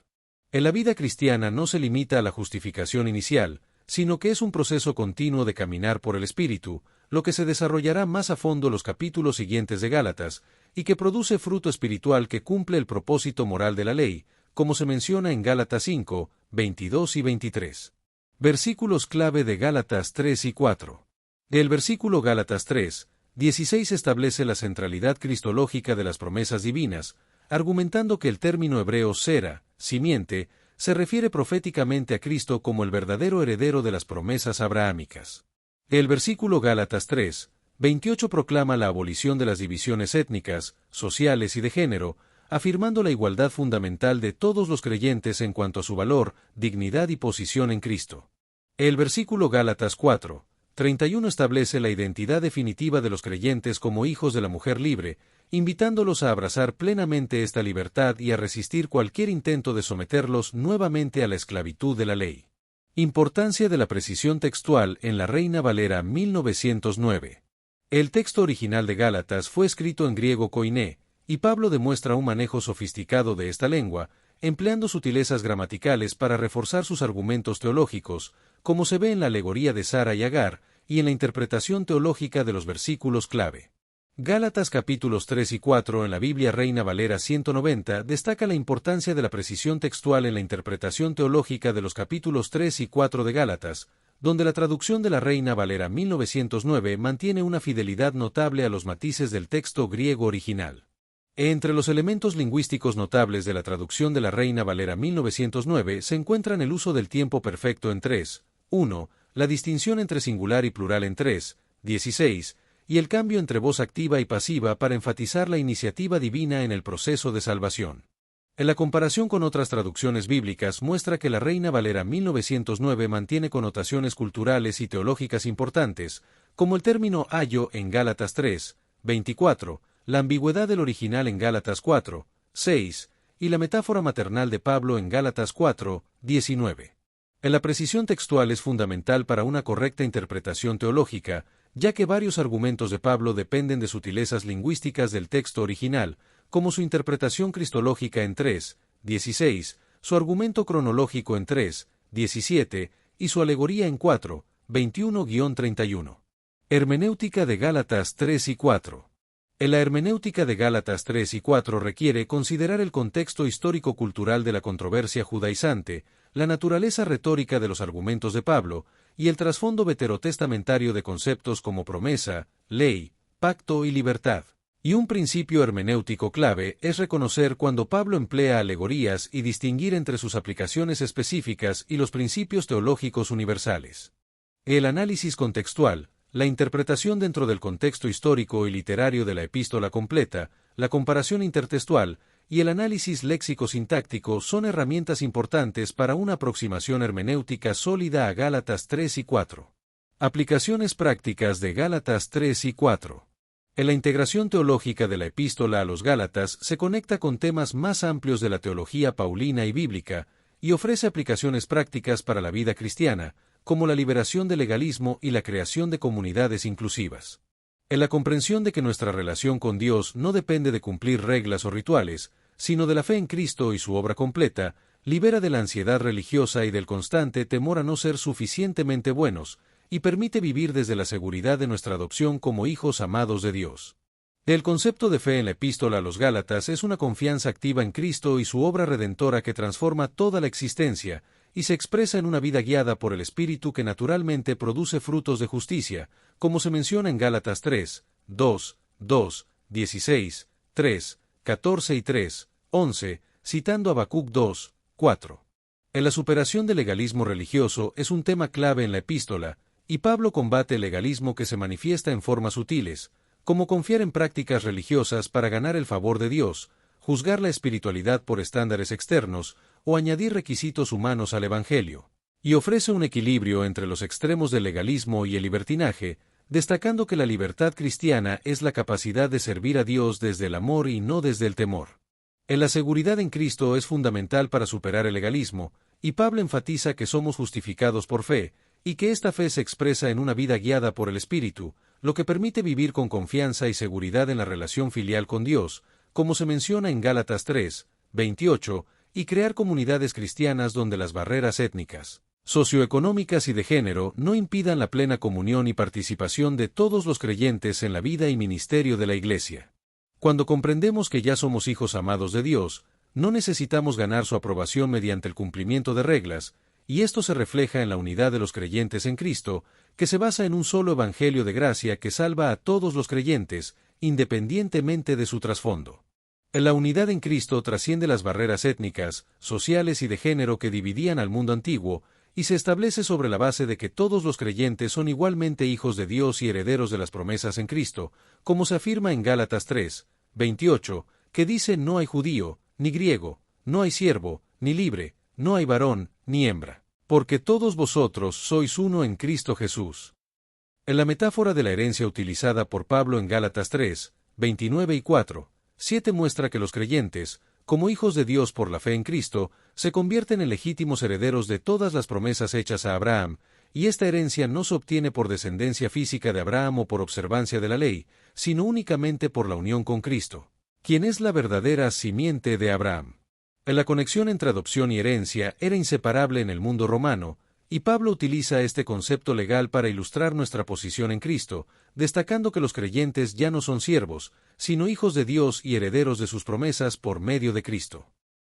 En la vida cristiana no se limita a la justificación inicial, sino que es un proceso continuo de caminar por el Espíritu, lo que se desarrollará más a fondo los capítulos siguientes de Gálatas, y que produce fruto espiritual que cumple el propósito moral de la ley, como se menciona en Gálatas 5, 22 y 23. Versículos clave de Gálatas 3 y 4. El versículo Gálatas 3, 16 establece la centralidad cristológica de las promesas divinas, argumentando que el término hebreo sera, simiente, se refiere proféticamente a Cristo como el verdadero heredero de las promesas abrahámicas. El versículo Gálatas 3, 28 proclama la abolición de las divisiones étnicas, sociales y de género, afirmando la igualdad fundamental de todos los creyentes en cuanto a su valor, dignidad y posición en Cristo. El versículo Gálatas 4, 31 establece la identidad definitiva de los creyentes como hijos de la mujer libre, invitándolos a abrazar plenamente esta libertad y a resistir cualquier intento de someterlos nuevamente a la esclavitud de la ley. Importancia de la precisión textual en la Reina Valera 1909. El texto original de Gálatas fue escrito en griego koiné, y Pablo demuestra un manejo sofisticado de esta lengua, empleando sutilezas gramaticales para reforzar sus argumentos teológicos, como se ve en la alegoría de Sara y Agar, y en la interpretación teológica de los versículos clave. Gálatas capítulos 3 y 4 en la Biblia Reina Valera 190 destaca la importancia de la precisión textual en la interpretación teológica de los capítulos 3 y 4 de Gálatas, donde la traducción de la Reina Valera 1909 mantiene una fidelidad notable a los matices del texto griego original. Entre los elementos lingüísticos notables de la traducción de la Reina Valera 1909 se encuentran el uso del tiempo perfecto en 3, 1, la distinción entre singular y plural en 3, 16, y el cambio entre voz activa y pasiva para enfatizar la iniciativa divina en el proceso de salvación. En la comparación con otras traducciones bíblicas muestra que la Reina Valera 1909 mantiene connotaciones culturales y teológicas importantes, como el término ayo en Gálatas 3, 24, la ambigüedad del original en Gálatas 4, 6, y la metáfora maternal de Pablo en Gálatas 4, 19. La precisión textual es fundamental para una correcta interpretación teológica, ya que varios argumentos de Pablo dependen de sutilezas lingüísticas del texto original, como su interpretación cristológica en 3, 16, su argumento cronológico en 3, 17, y su alegoría en 4, 21-31. Hermenéutica de Gálatas 3 y 4. En la hermenéutica de Gálatas 3 y 4 requiere considerar el contexto histórico-cultural de la controversia judaizante, la naturaleza retórica de los argumentos de Pablo, y el trasfondo veterotestamentario de conceptos como promesa, ley, pacto y libertad. Y un principio hermenéutico clave es reconocer cuando Pablo emplea alegorías y distinguir entre sus aplicaciones específicas y los principios teológicos universales. El análisis contextual, la interpretación dentro del contexto histórico y literario de la epístola completa, la comparación intertextual y el análisis léxico-sintáctico son herramientas importantes para una aproximación hermenéutica sólida a Gálatas 3 y 4. Aplicaciones prácticas de Gálatas 3 y 4. En la integración teológica de la epístola a los Gálatas se conecta con temas más amplios de la teología paulina y bíblica, y ofrece aplicaciones prácticas para la vida cristiana, como la liberación del legalismo y la creación de comunidades inclusivas. En la comprensión de que nuestra relación con Dios no depende de cumplir reglas o rituales, sino de la fe en Cristo y su obra completa, libera de la ansiedad religiosa y del constante temor a no ser suficientemente buenos, y permite vivir desde la seguridad de nuestra adopción como hijos amados de Dios. El concepto de fe en la epístola a los Gálatas es una confianza activa en Cristo y su obra redentora que transforma toda la existencia, y se expresa en una vida guiada por el Espíritu que naturalmente produce frutos de justicia, como se menciona en Gálatas 3, 2, 2, 16, 3, 14 y 3, 11, citando Habacuc 2, 4. En la superación del legalismo religioso es un tema clave en la epístola, y Pablo combate el legalismo que se manifiesta en formas sutiles, como confiar en prácticas religiosas para ganar el favor de Dios, juzgar la espiritualidad por estándares externos, o añadir requisitos humanos al Evangelio, y ofrece un equilibrio entre los extremos del legalismo y el libertinaje, destacando que la libertad cristiana es la capacidad de servir a Dios desde el amor y no desde el temor. En la seguridad en Cristo es fundamental para superar el legalismo, y Pablo enfatiza que somos justificados por fe, y que esta fe se expresa en una vida guiada por el Espíritu, lo que permite vivir con confianza y seguridad en la relación filial con Dios, como se menciona en Gálatas 3, 28, y crear comunidades cristianas donde las barreras étnicas, socioeconómicas y de género no impidan la plena comunión y participación de todos los creyentes en la vida y ministerio de la Iglesia. Cuando comprendemos que ya somos hijos amados de Dios, no necesitamos ganar su aprobación mediante el cumplimiento de reglas, y esto se refleja en la unidad de los creyentes en Cristo, que se basa en un solo evangelio de gracia que salva a todos los creyentes, independientemente de su trasfondo. La unidad en Cristo trasciende las barreras étnicas, sociales y de género que dividían al mundo antiguo, y se establece sobre la base de que todos los creyentes son igualmente hijos de Dios y herederos de las promesas en Cristo, como se afirma en Gálatas 3, 28, que dice: no hay judío, ni griego, no hay siervo, ni libre, no hay varón, ni hembra, porque todos vosotros sois uno en Cristo Jesús. En la metáfora de la herencia utilizada por Pablo en Gálatas 3, 29 y 4, 7 muestra que los creyentes, como hijos de Dios por la fe en Cristo, se convierten en legítimos herederos de todas las promesas hechas a Abraham, y esta herencia no se obtiene por descendencia física de Abraham o por observancia de la ley, sino únicamente por la unión con Cristo, quien es la verdadera simiente de Abraham. La conexión entre adopción y herencia era inseparable en el mundo romano, y Pablo utiliza este concepto legal para ilustrar nuestra posición en Cristo, destacando que los creyentes ya no son siervos, sino hijos de Dios y herederos de sus promesas por medio de Cristo.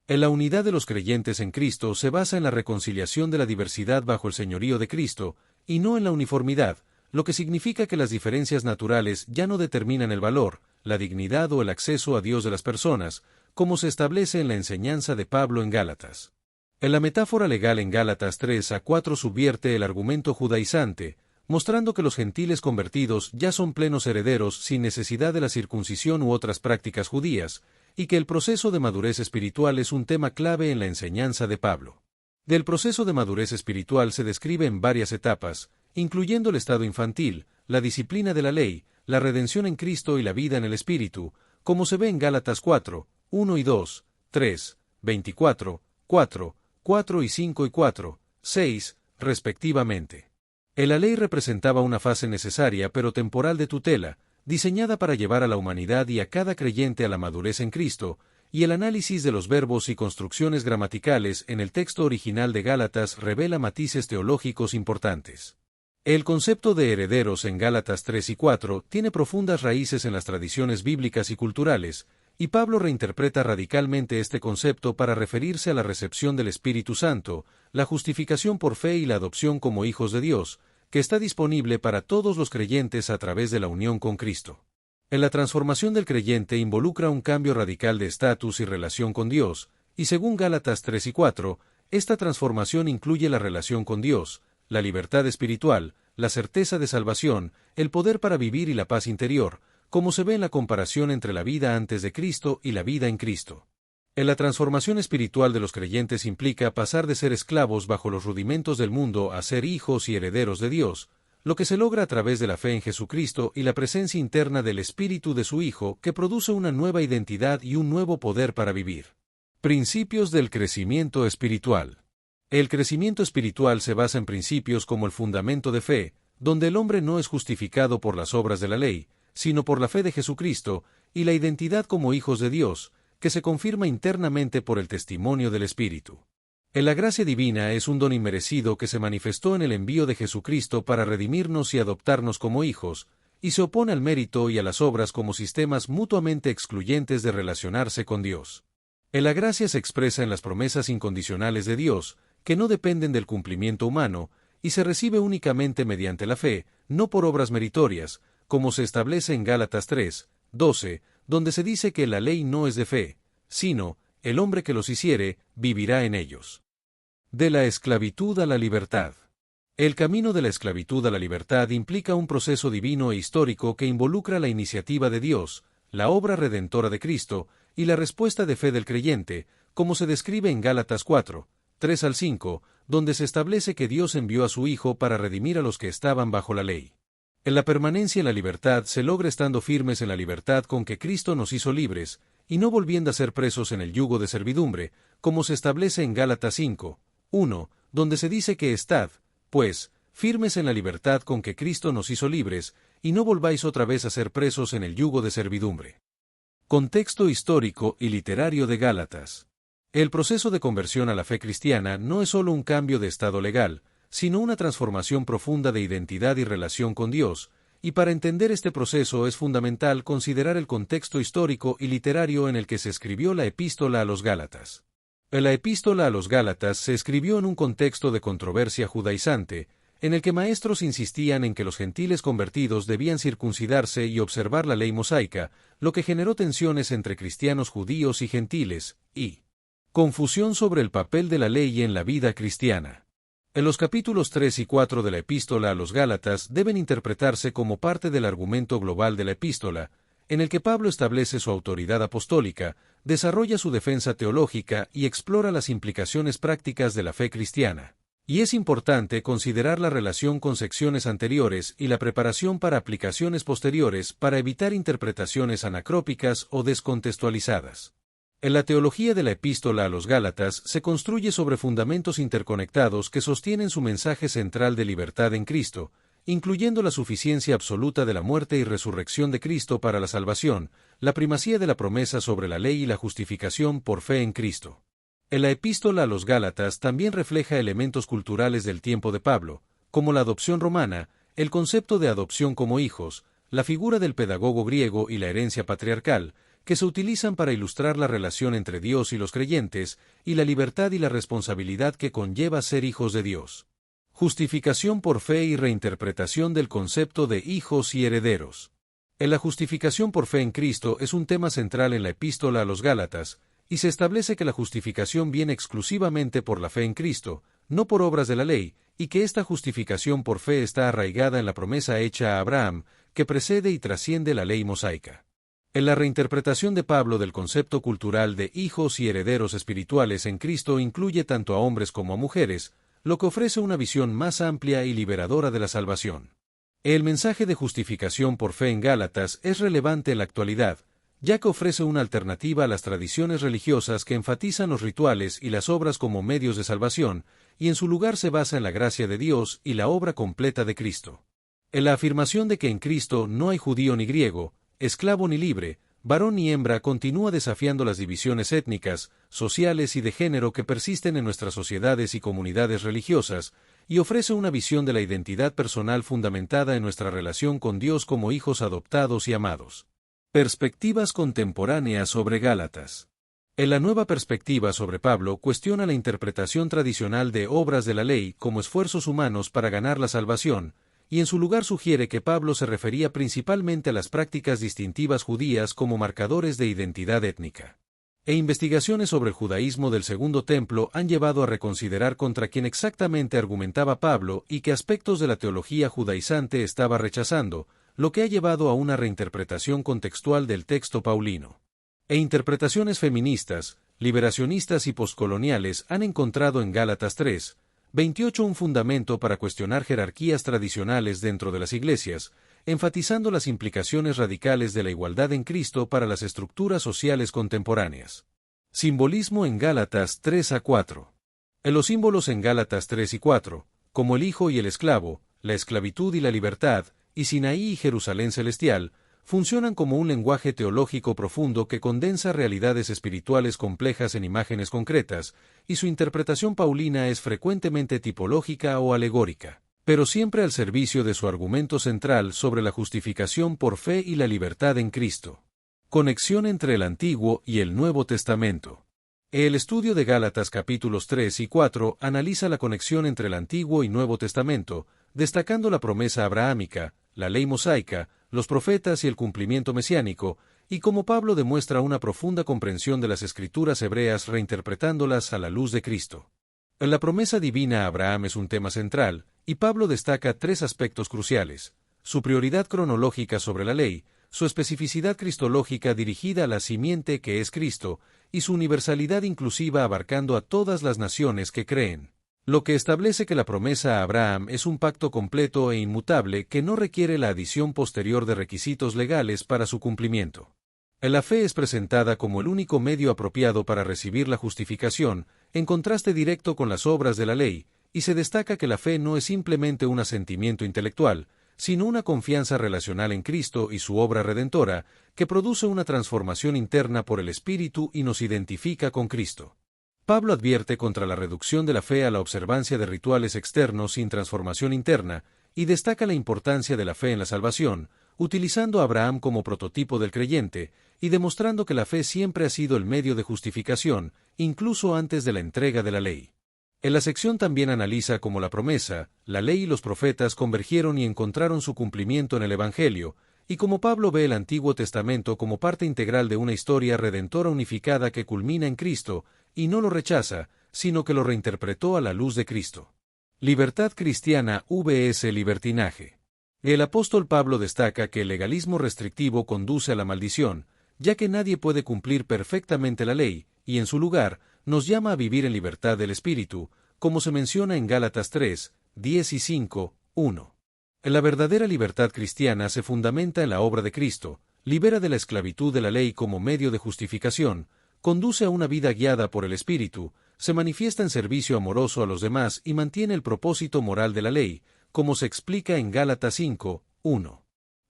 La unidad de los creyentes en Cristo se basa en la reconciliación de la diversidad bajo el señorío de Cristo, y no en la uniformidad, lo que significa que las diferencias naturales ya no determinan el valor, la dignidad o el acceso a Dios de las personas, como se establece en la enseñanza de Pablo en Gálatas. En la metáfora legal en Gálatas 3 a 4 subvierte el argumento judaizante, mostrando que los gentiles convertidos ya son plenos herederos sin necesidad de la circuncisión u otras prácticas judías, y que el proceso de madurez espiritual es un tema clave en la enseñanza de Pablo. Del proceso de madurez espiritual se describe en varias etapas, incluyendo el estado infantil, la disciplina de la ley, la redención en Cristo y la vida en el Espíritu, como se ve en Gálatas 4, 1 y 2, 3, 24, 4, 4 y 5 y 4, 6, respectivamente. La ley representaba una fase necesaria pero temporal de tutela, diseñada para llevar a la humanidad y a cada creyente a la madurez en Cristo, y el análisis de los verbos y construcciones gramaticales en el texto original de Gálatas revela matices teológicos importantes. El concepto de herederos en Gálatas 3 y 4 tiene profundas raíces en las tradiciones bíblicas y culturales, y Pablo reinterpreta radicalmente este concepto para referirse a la recepción del Espíritu Santo, la justificación por fe y la adopción como hijos de Dios, que está disponible para todos los creyentes a través de la unión con Cristo. En la transformación del creyente involucra un cambio radical de estatus y relación con Dios, y según Gálatas 3 y 4, esta transformación incluye la relación con Dios, la libertad espiritual, la certeza de salvación, el poder para vivir y la paz interior, como se ve en la comparación entre la vida antes de Cristo y la vida en Cristo. En la transformación espiritual de los creyentes implica pasar de ser esclavos bajo los rudimentos del mundo a ser hijos y herederos de Dios, lo que se logra a través de la fe en Jesucristo y la presencia interna del Espíritu de su Hijo que produce una nueva identidad y un nuevo poder para vivir. Principios del crecimiento espiritual. El crecimiento espiritual se basa en principios como el fundamento de fe, donde el hombre no es justificado por las obras de la ley, sino por la fe de Jesucristo, y la identidad como hijos de Dios, que se confirma internamente por el testimonio del Espíritu. La gracia divina es un don inmerecido que se manifestó en el envío de Jesucristo para redimirnos y adoptarnos como hijos, y se opone al mérito y a las obras como sistemas mutuamente excluyentes de relacionarse con Dios. La gracia se expresa en las promesas incondicionales de Dios, que no dependen del cumplimiento humano, y se recibe únicamente mediante la fe, no por obras meritorias, como se establece en Gálatas 3:12, donde se dice que la ley no es de fe, sino, el hombre que los hiciere, vivirá en ellos. De la esclavitud a la libertad. El camino de la esclavitud a la libertad implica un proceso divino e histórico que involucra la iniciativa de Dios, la obra redentora de Cristo, y la respuesta de fe del creyente, como se describe en Gálatas 4:3-5, donde se establece que Dios envió a su Hijo para redimir a los que estaban bajo la ley. La permanencia en la libertad se logra estando firmes en la libertad con que Cristo nos hizo libres, y no volviendo a ser presos en el yugo de servidumbre, como se establece en Gálatas 5:1, donde se dice que estad, pues, firmes en la libertad con que Cristo nos hizo libres, y no volváis otra vez a ser presos en el yugo de servidumbre. Contexto histórico y literario de Gálatas. El proceso de conversión a la fe cristiana no es solo un cambio de estado legal, sino una transformación profunda de identidad y relación con Dios, y para entender este proceso es fundamental considerar el contexto histórico y literario en el que se escribió la Epístola a los Gálatas. La Epístola a los Gálatas se escribió en un contexto de controversia judaizante, en el que maestros insistían en que los gentiles convertidos debían circuncidarse y observar la ley mosaica, lo que generó tensiones entre cristianos judíos y gentiles, y confusión sobre el papel de la ley en la vida cristiana. En los capítulos 3 y 4 de la Epístola a los Gálatas deben interpretarse como parte del argumento global de la Epístola, en el que Pablo establece su autoridad apostólica, desarrolla su defensa teológica y explora las implicaciones prácticas de la fe cristiana. Y es importante considerar la relación con secciones anteriores y la preparación para aplicaciones posteriores para evitar interpretaciones anacrópicas o descontextualizadas. En la teología de la Epístola a los Gálatas se construye sobre fundamentos interconectados que sostienen su mensaje central de libertad en Cristo, incluyendo la suficiencia absoluta de la muerte y resurrección de Cristo para la salvación, la primacía de la promesa sobre la ley y la justificación por fe en Cristo. En la Epístola a los Gálatas también refleja elementos culturales del tiempo de Pablo, como la adopción romana, el concepto de adopción como hijos, la figura del pedagogo griego y la herencia patriarcal, que se utilizan para ilustrar la relación entre Dios y los creyentes, y la libertad y la responsabilidad que conlleva ser hijos de Dios. Justificación por fe y reinterpretación del concepto de hijos y herederos. La justificación por fe en Cristo es un tema central en la Epístola a los Gálatas, y se establece que la justificación viene exclusivamente por la fe en Cristo, no por obras de la ley, y que esta justificación por fe está arraigada en la promesa hecha a Abraham, que precede y trasciende la ley mosaica. En la reinterpretación de Pablo del concepto cultural de hijos y herederos espirituales en Cristo incluye tanto a hombres como a mujeres, lo que ofrece una visión más amplia y liberadora de la salvación. El mensaje de justificación por fe en Gálatas es relevante en la actualidad, ya que ofrece una alternativa a las tradiciones religiosas que enfatizan los rituales y las obras como medios de salvación, y en su lugar se basa en la gracia de Dios y la obra completa de Cristo. En la afirmación de que en Cristo no hay judío ni griego, esclavo ni libre, varón ni hembra continúa desafiando las divisiones étnicas, sociales y de género que persisten en nuestras sociedades y comunidades religiosas, y ofrece una visión de la identidad personal fundamentada en nuestra relación con Dios como hijos adoptados y amados. Perspectivas contemporáneas sobre Gálatas. En la nueva perspectiva sobre Pablo cuestiona la interpretación tradicional de obras de la ley como esfuerzos humanos para ganar la salvación, y en su lugar sugiere que Pablo se refería principalmente a las prácticas distintivas judías como marcadores de identidad étnica. Investigaciones sobre el judaísmo del Segundo Templo han llevado a reconsiderar contra quién exactamente argumentaba Pablo y qué aspectos de la teología judaizante estaba rechazando, lo que ha llevado a una reinterpretación contextual del texto paulino. Interpretaciones feministas, liberacionistas y poscoloniales han encontrado en Gálatas 3:28 un fundamento para cuestionar jerarquías tradicionales dentro de las iglesias, enfatizando las implicaciones radicales de la igualdad en Cristo para las estructuras sociales contemporáneas. Simbolismo en Gálatas 3 a 4. En los símbolos en Gálatas 3 y 4, como el hijo y el esclavo, la esclavitud y la libertad, y Sinaí y Jerusalén celestial, funcionan como un lenguaje teológico profundo que condensa realidades espirituales complejas en imágenes concretas, y su interpretación paulina es frecuentemente tipológica o alegórica, pero siempre al servicio de su argumento central sobre la justificación por fe y la libertad en Cristo. Conexión entre el Antiguo y el Nuevo Testamento. El estudio de Gálatas capítulos 3 y 4 analiza la conexión entre el Antiguo y Nuevo Testamento, destacando la promesa abrahámica, la ley mosaica, los profetas y el cumplimiento mesiánico, y cómo Pablo demuestra una profunda comprensión de las Escrituras hebreas reinterpretándolas a la luz de Cristo. La promesa divina a Abraham es un tema central, y Pablo destaca tres aspectos cruciales: su prioridad cronológica sobre la ley, su especificidad cristológica dirigida a la simiente que es Cristo, y su universalidad inclusiva abarcando a todas las naciones que creen, lo que establece que la promesa a Abraham es un pacto completo e inmutable que no requiere la adición posterior de requisitos legales para su cumplimiento. La fe es presentada como el único medio apropiado para recibir la justificación, en contraste directo con las obras de la ley, y se destaca que la fe no es simplemente un asentimiento intelectual, sino una confianza relacional en Cristo y su obra redentora, que produce una transformación interna por el Espíritu y nos identifica con Cristo. Pablo advierte contra la reducción de la fe a la observancia de rituales externos sin transformación interna, y destaca la importancia de la fe en la salvación, utilizando a Abraham como prototipo del creyente, y demostrando que la fe siempre ha sido el medio de justificación, incluso antes de la entrega de la ley. En la sección también analiza cómo la promesa, la ley y los profetas convergieron y encontraron su cumplimiento en el Evangelio, y cómo Pablo ve el Antiguo Testamento como parte integral de una historia redentora unificada que culmina en Cristo, y no lo rechaza, sino que lo reinterpretó a la luz de Cristo. Libertad cristiana vs libertinaje. El apóstol Pablo destaca que el legalismo restrictivo conduce a la maldición, ya que nadie puede cumplir perfectamente la ley, y en su lugar, nos llama a vivir en libertad del Espíritu, como se menciona en Gálatas 3, 10 y 5, 1. La verdadera libertad cristiana se fundamenta en la obra de Cristo, libera de la esclavitud de la ley como medio de justificación, conduce a una vida guiada por el Espíritu, se manifiesta en servicio amoroso a los demás y mantiene el propósito moral de la ley, como se explica en Gálatas 5, 1.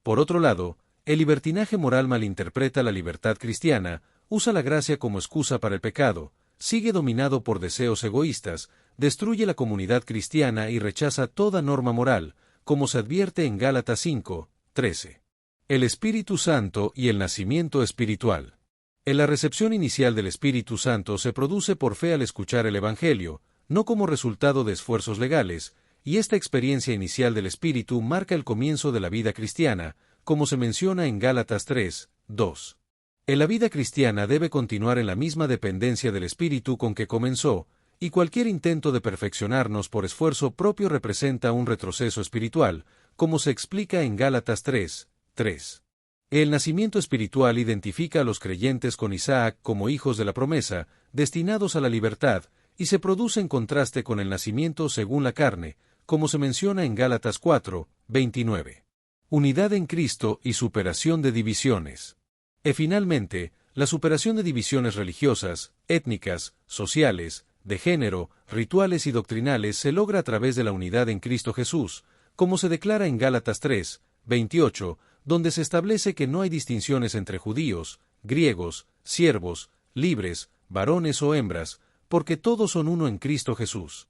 Por otro lado, el libertinaje moral malinterpreta la libertad cristiana, usa la gracia como excusa para el pecado, sigue dominado por deseos egoístas, destruye la comunidad cristiana y rechaza toda norma moral, como se advierte en Gálatas 5, 13. El Espíritu Santo y el nacimiento espiritual. En la recepción inicial del Espíritu Santo se produce por fe al escuchar el Evangelio, no como resultado de esfuerzos legales, y esta experiencia inicial del Espíritu marca el comienzo de la vida cristiana, como se menciona en Gálatas 3, 2. En la vida cristiana debe continuar en la misma dependencia del Espíritu con que comenzó, y cualquier intento de perfeccionarnos por esfuerzo propio representa un retroceso espiritual, como se explica en Gálatas 3, 3. El nacimiento espiritual identifica a los creyentes con Isaac como hijos de la promesa, destinados a la libertad, y se produce en contraste con el nacimiento según la carne, como se menciona en Gálatas 4, 29. Unidad en Cristo y superación de divisiones. Finalmente, la superación de divisiones religiosas, étnicas, sociales, de género, rituales y doctrinales se logra a través de la unidad en Cristo Jesús, como se declara en Gálatas 3, 28, donde se establece que no hay distinciones entre judíos, griegos, siervos, libres, varones o hembras, porque todos son uno en Cristo Jesús.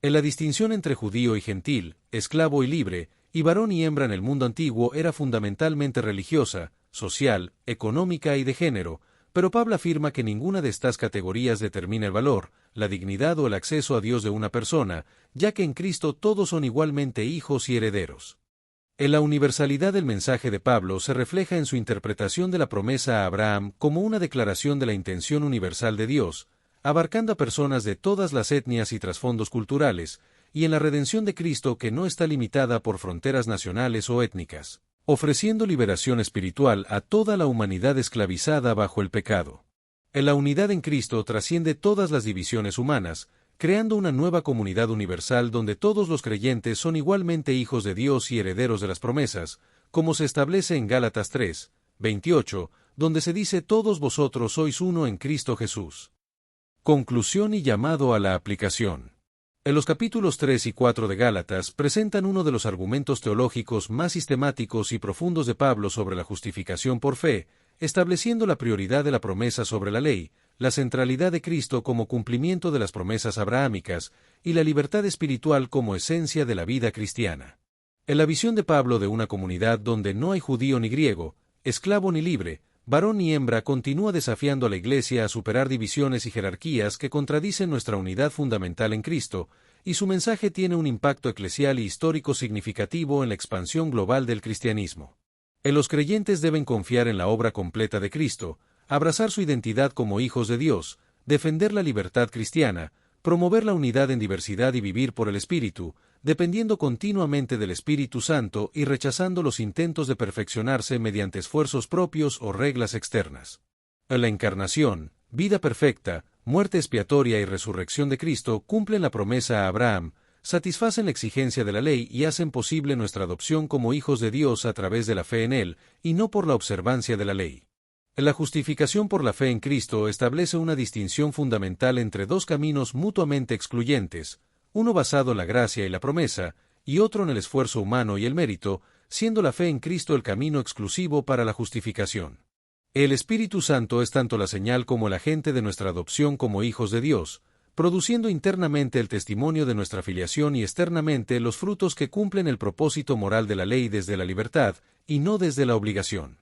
En la distinción entre judío y gentil, esclavo y libre, y varón y hembra en el mundo antiguo era fundamentalmente religiosa, social, económica y de género, pero Pablo afirma que ninguna de estas categorías determina el valor, la dignidad o el acceso a Dios de una persona, ya que en Cristo todos son igualmente hijos y herederos. En la universalidad del mensaje de Pablo se refleja en su interpretación de la promesa a Abraham como una declaración de la intención universal de Dios, abarcando a personas de todas las etnias y trasfondos culturales, y en la redención de Cristo que no está limitada por fronteras nacionales o étnicas, ofreciendo liberación espiritual a toda la humanidad esclavizada bajo el pecado. En la unidad en Cristo trasciende todas las divisiones humanas, creando una nueva comunidad universal donde todos los creyentes son igualmente hijos de Dios y herederos de las promesas, como se establece en Gálatas 3, 28, donde se dice todos vosotros sois uno en Cristo Jesús. Conclusión y llamado a la aplicación. En los capítulos 3 y 4 de Gálatas presentan uno de los argumentos teológicos más sistemáticos y profundos de Pablo sobre la justificación por fe, estableciendo la prioridad de la promesa sobre la ley, la centralidad de Cristo como cumplimiento de las promesas abrahámicas y la libertad espiritual como esencia de la vida cristiana. En la visión de Pablo de una comunidad donde no hay judío ni griego, esclavo ni libre, varón ni hembra, continúa desafiando a la Iglesia a superar divisiones y jerarquías que contradicen nuestra unidad fundamental en Cristo, y su mensaje tiene un impacto eclesial y histórico significativo en la expansión global del cristianismo. Los creyentes deben confiar en la obra completa de Cristo, abrazar su identidad como hijos de Dios, defender la libertad cristiana, promover la unidad en diversidad y vivir por el Espíritu, dependiendo continuamente del Espíritu Santo y rechazando los intentos de perfeccionarse mediante esfuerzos propios o reglas externas. La encarnación, vida perfecta, muerte expiatoria y resurrección de Cristo cumplen la promesa a Abraham, satisfacen la exigencia de la ley y hacen posible nuestra adopción como hijos de Dios a través de la fe en Él, y no por la observancia de la ley. La justificación por la fe en Cristo establece una distinción fundamental entre dos caminos mutuamente excluyentes, uno basado en la gracia y la promesa, y otro en el esfuerzo humano y el mérito, siendo la fe en Cristo el camino exclusivo para la justificación. El Espíritu Santo es tanto la señal como el agente de nuestra adopción como hijos de Dios, produciendo internamente el testimonio de nuestra filiación y externamente los frutos que cumplen el propósito moral de la ley desde la libertad, y no desde la obligación.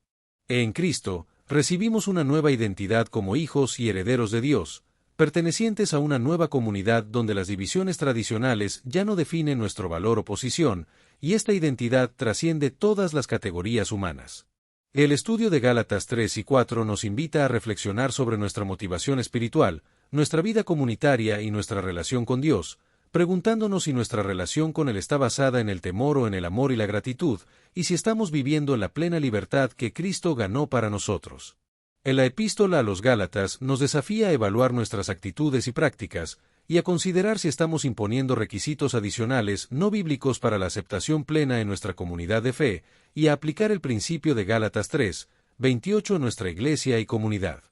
En Cristo, recibimos una nueva identidad como hijos y herederos de Dios, pertenecientes a una nueva comunidad donde las divisiones tradicionales ya no definen nuestro valor o posición, y esta identidad trasciende todas las categorías humanas. El estudio de Gálatas 3 y 4 nos invita a reflexionar sobre nuestra motivación espiritual, nuestra vida comunitaria y nuestra relación con Dios, preguntándonos si nuestra relación con Él está basada en el temor o en el amor y la gratitud, y si estamos viviendo en la plena libertad que Cristo ganó para nosotros. En la epístola a los Gálatas nos desafía a evaluar nuestras actitudes y prácticas, y a considerar si estamos imponiendo requisitos adicionales no bíblicos para la aceptación plena en nuestra comunidad de fe, y a aplicar el principio de Gálatas 3, 28 en nuestra iglesia y comunidad.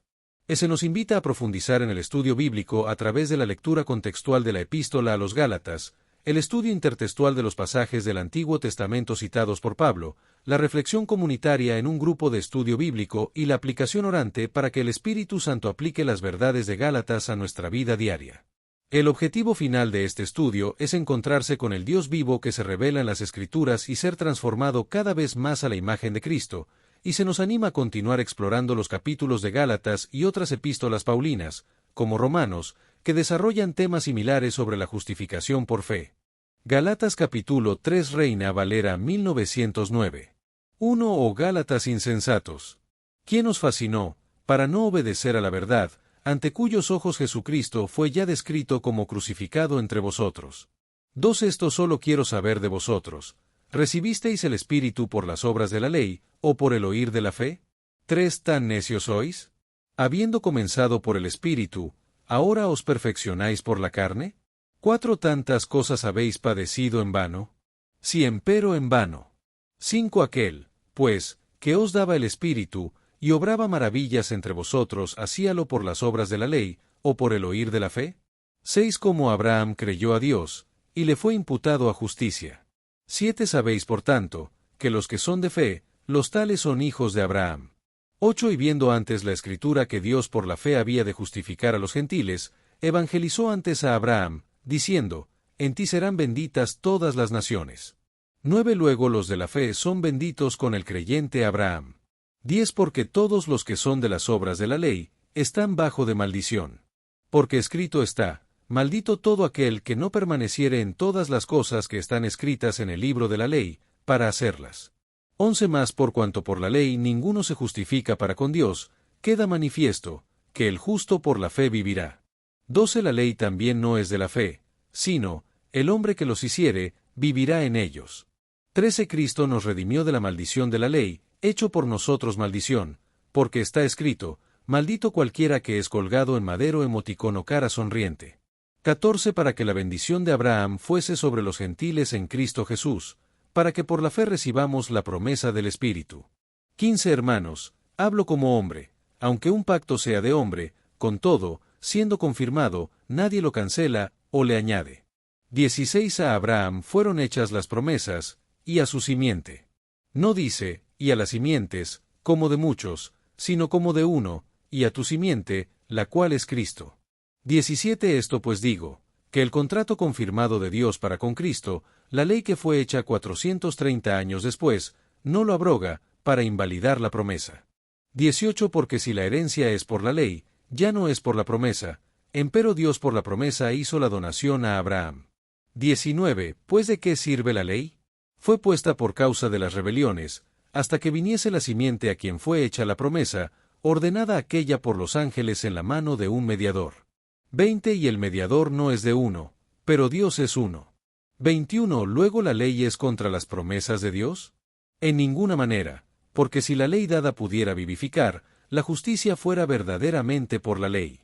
Se nos invita a profundizar en el estudio bíblico a través de la lectura contextual de la epístola a los Gálatas, el estudio intertextual de los pasajes del Antiguo Testamento citados por Pablo, la reflexión comunitaria en un grupo de estudio bíblico y la aplicación orante para que el Espíritu Santo aplique las verdades de Gálatas a nuestra vida diaria. El objetivo final de este estudio es encontrarse con el Dios vivo que se revela en las Escrituras y ser transformado cada vez más a la imagen de Cristo, y se nos anima a continuar explorando los capítulos de Gálatas y otras epístolas paulinas, como Romanos, que desarrollan temas similares sobre la justificación por fe. Gálatas capítulo 3 Reina Valera 1909. 1 o Gálatas insensatos. ¿Quién os fascinó, para no obedecer a la verdad, ante cuyos ojos Jesucristo fue ya descrito como crucificado entre vosotros? 2 Esto solo quiero saber de vosotros. ¿Recibisteis el Espíritu por las obras de la ley, o por el oír de la fe? 3 ¿Tan necios sois? Habiendo comenzado por el Espíritu, ¿ahora os perfeccionáis por la carne? 4 ¿Tantas cosas habéis padecido en vano? Si empero en vano. 5 Aquel, pues, que os daba el Espíritu, y obraba maravillas entre vosotros, ¿hacíalo por las obras de la ley, o por el oír de la fe? 6 Como Abraham creyó a Dios, y le fue imputado a justicia. 7 Sabéis por tanto, que los que son de fe, los tales son hijos de Abraham. 8 Y viendo antes la Escritura que Dios por la fe había de justificar a los gentiles, evangelizó antes a Abraham, diciendo, en ti serán benditas todas las naciones. 9 Luego los de la fe son benditos con el creyente Abraham. 10 Porque todos los que son de las obras de la ley, están bajo de maldición. Porque escrito está, maldito todo aquel que no permaneciere en todas las cosas que están escritas en el libro de la ley, para hacerlas. 11 Más por cuanto por la ley ninguno se justifica para con Dios, queda manifiesto, que el justo por la fe vivirá. 12 La ley también no es de la fe, sino, el hombre que los hiciere, vivirá en ellos. 13 Cristo nos redimió de la maldición de la ley, hecho por nosotros maldición, porque está escrito, maldito cualquiera que es colgado en madero, emoticono cara sonriente. 14 Para que la bendición de Abraham fuese sobre los gentiles en Cristo Jesús, para que por la fe recibamos la promesa del Espíritu. 15 Hermanos, hablo como hombre, aunque un pacto sea de hombre, con todo, siendo confirmado, nadie lo cancela o le añade. 16 A Abraham fueron hechas las promesas, y a su simiente. No dice, y a las simientes, como de muchos, sino como de uno, y a tu simiente, la cual es Cristo. 17 Esto pues digo, que el contrato confirmado de Dios para con Cristo, la ley que fue hecha 430 años después, no lo abroga, para invalidar la promesa. 18 Porque si la herencia es por la ley, ya no es por la promesa, empero Dios por la promesa hizo la donación a Abraham. 19 Pues ¿de qué sirve la ley? Fue puesta por causa de las rebeliones, hasta que viniese la simiente a quien fue hecha la promesa, ordenada aquella por los ángeles en la mano de un mediador. 20 Y el mediador no es de uno, pero Dios es uno. 21 ¿Luego la ley es contra las promesas de Dios? En ninguna manera, porque si la ley dada pudiera vivificar, la justicia fuera verdaderamente por la ley.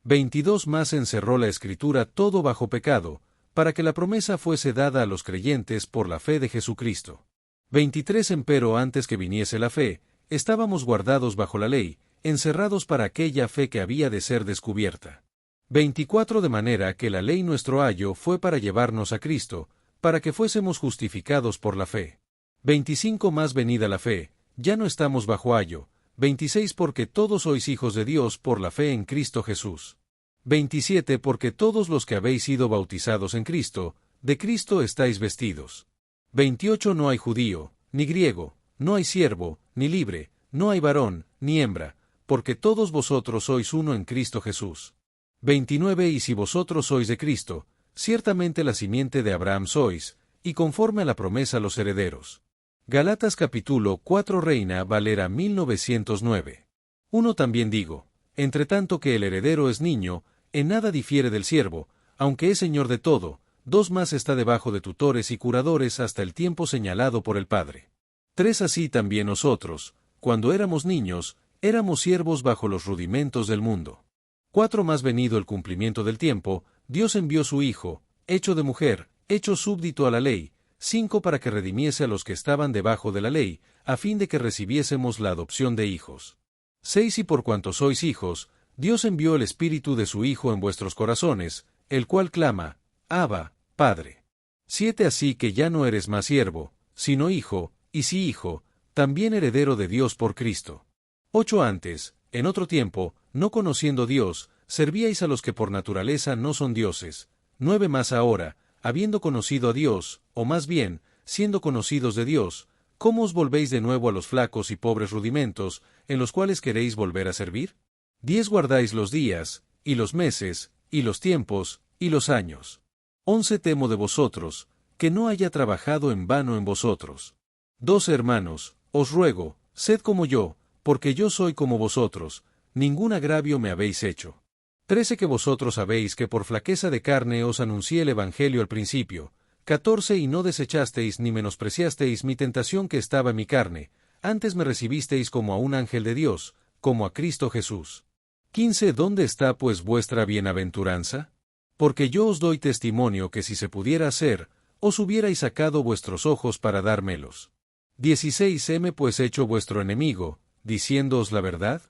22 Más encerró la Escritura todo bajo pecado, para que la promesa fuese dada a los creyentes por la fe de Jesucristo. 23 Empero antes que viniese la fe, estábamos guardados bajo la ley, encerrados para aquella fe que había de ser descubierta. 24 De manera que la ley nuestro ayo fue para llevarnos a Cristo, para que fuésemos justificados por la fe. 25 Más venida la fe, ya no estamos bajo ayo. 26 Porque todos sois hijos de Dios por la fe en Cristo Jesús. 27 Porque todos los que habéis sido bautizados en Cristo, de Cristo estáis vestidos. 28 No hay judío, ni griego, no hay siervo, ni libre, no hay varón, ni hembra, porque todos vosotros sois uno en Cristo Jesús. 29 Y si vosotros sois de Cristo, ciertamente la simiente de Abraham sois, y conforme a la promesa los herederos. Galatas capítulo 4 Reina Valera 1909. 1 También digo, entre tanto que el heredero es niño, en nada difiere del siervo, aunque es señor de todo. 2 Más está debajo de tutores y curadores hasta el tiempo señalado por el Padre. 3 Así también nosotros, cuando éramos niños, éramos siervos bajo los rudimentos del mundo. 4 Más venido el cumplimiento del tiempo, Dios envió su Hijo, hecho de mujer, hecho súbdito a la ley. 5 Para que redimiese a los que estaban debajo de la ley, a fin de que recibiésemos la adopción de hijos. 6 Y por cuanto sois hijos, Dios envió el Espíritu de su Hijo en vuestros corazones, el cual clama, Abba, Padre. 7 Así que ya no eres más siervo, sino hijo, y si hijo, también heredero de Dios por Cristo. 8 Antes, en otro tiempo, no conociendo Dios, servíais a los que por naturaleza no son dioses. 9 Más ahora, habiendo conocido a Dios, o más bien, siendo conocidos de Dios, ¿cómo os volvéis de nuevo a los flacos y pobres rudimentos, en los cuales queréis volver a servir? 10 Guardáis los días, y los meses, y los tiempos, y los años. 11 Temo de vosotros, que no haya trabajado en vano en vosotros. 12 Hermanos, os ruego, sed como yo, porque yo soy como vosotros, ningún agravio me habéis hecho. 13 Que vosotros sabéis que por flaqueza de carne os anuncié el Evangelio al principio. 14 Y no desechasteis ni menospreciasteis mi tentación que estaba en mi carne, antes me recibisteis como a un ángel de Dios, como a Cristo Jesús. 15 ¿Dónde está pues vuestra bienaventuranza? Porque yo os doy testimonio que si se pudiera hacer, os hubierais sacado vuestros ojos para dármelos. 16 Heme pues hecho vuestro enemigo, diciéndoos la verdad.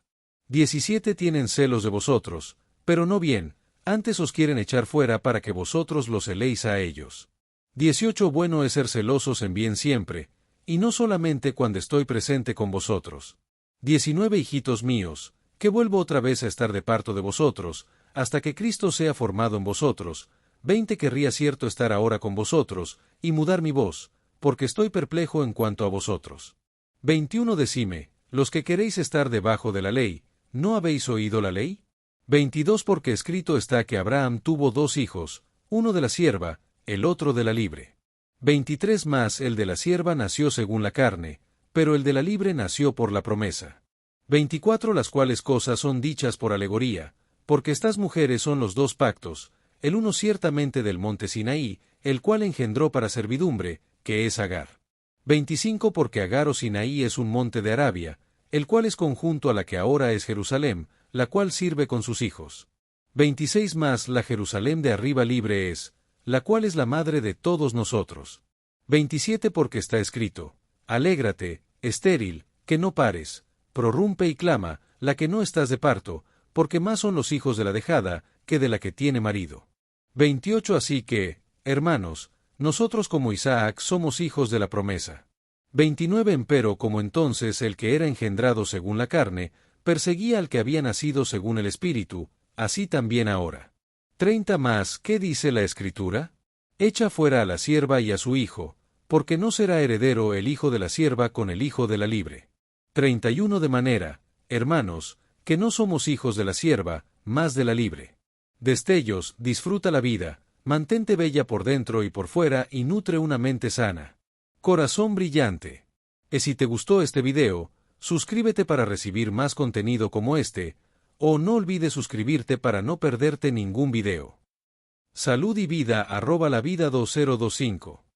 17 Tienen celos de vosotros, pero no bien, antes os quieren echar fuera para que vosotros los celéis a ellos. 18 Bueno es ser celosos en bien siempre, y no solamente cuando estoy presente con vosotros. 19 Hijitos míos, que vuelvo otra vez a estar de parto de vosotros, hasta que Cristo sea formado en vosotros. 20 Querría cierto estar ahora con vosotros, y mudar mi voz, porque estoy perplejo en cuanto a vosotros. 21 Decime, los que queréis estar debajo de la ley, ¿no habéis oído la ley? 22 Porque escrito está que Abraham tuvo 2 hijos, uno de la sierva, el otro de la libre. 23 Más el de la sierva nació según la carne, pero el de la libre nació por la promesa. 24 Las cuales cosas son dichas por alegoría, porque estas mujeres son los 2 pactos, el uno ciertamente del monte Sinaí, el cual engendró para servidumbre, que es Agar. 25 Porque Agar o Sinaí es un monte de Arabia, el cual es conjunto a la que ahora es Jerusalén, la cual sirve con sus hijos. 26 Más la Jerusalén de arriba libre es, la cual es la madre de todos nosotros. 27 Porque está escrito, alégrate, estéril, que no pares, prorrumpe y clama, la que no estás de parto, porque más son los hijos de la dejada que de la que tiene marido. 28 Así que, hermanos, nosotros como Isaac somos hijos de la promesa. 29 Empero como entonces el que era engendrado según la carne, perseguía al que había nacido según el Espíritu, así también ahora. 30 Más, ¿qué dice la Escritura? Echa fuera a la sierva y a su hijo, porque no será heredero el hijo de la sierva con el hijo de la libre. 31 De manera, hermanos, que no somos hijos de la sierva, más de la libre. Destellos, disfruta la vida, mantente bella por dentro y por fuera y nutre una mente sana. Corazón brillante. Si te gustó este video, suscríbete para recibir más contenido como este, o no olvides suscribirte para no perderte ningún video. Salud y vida @lavida2025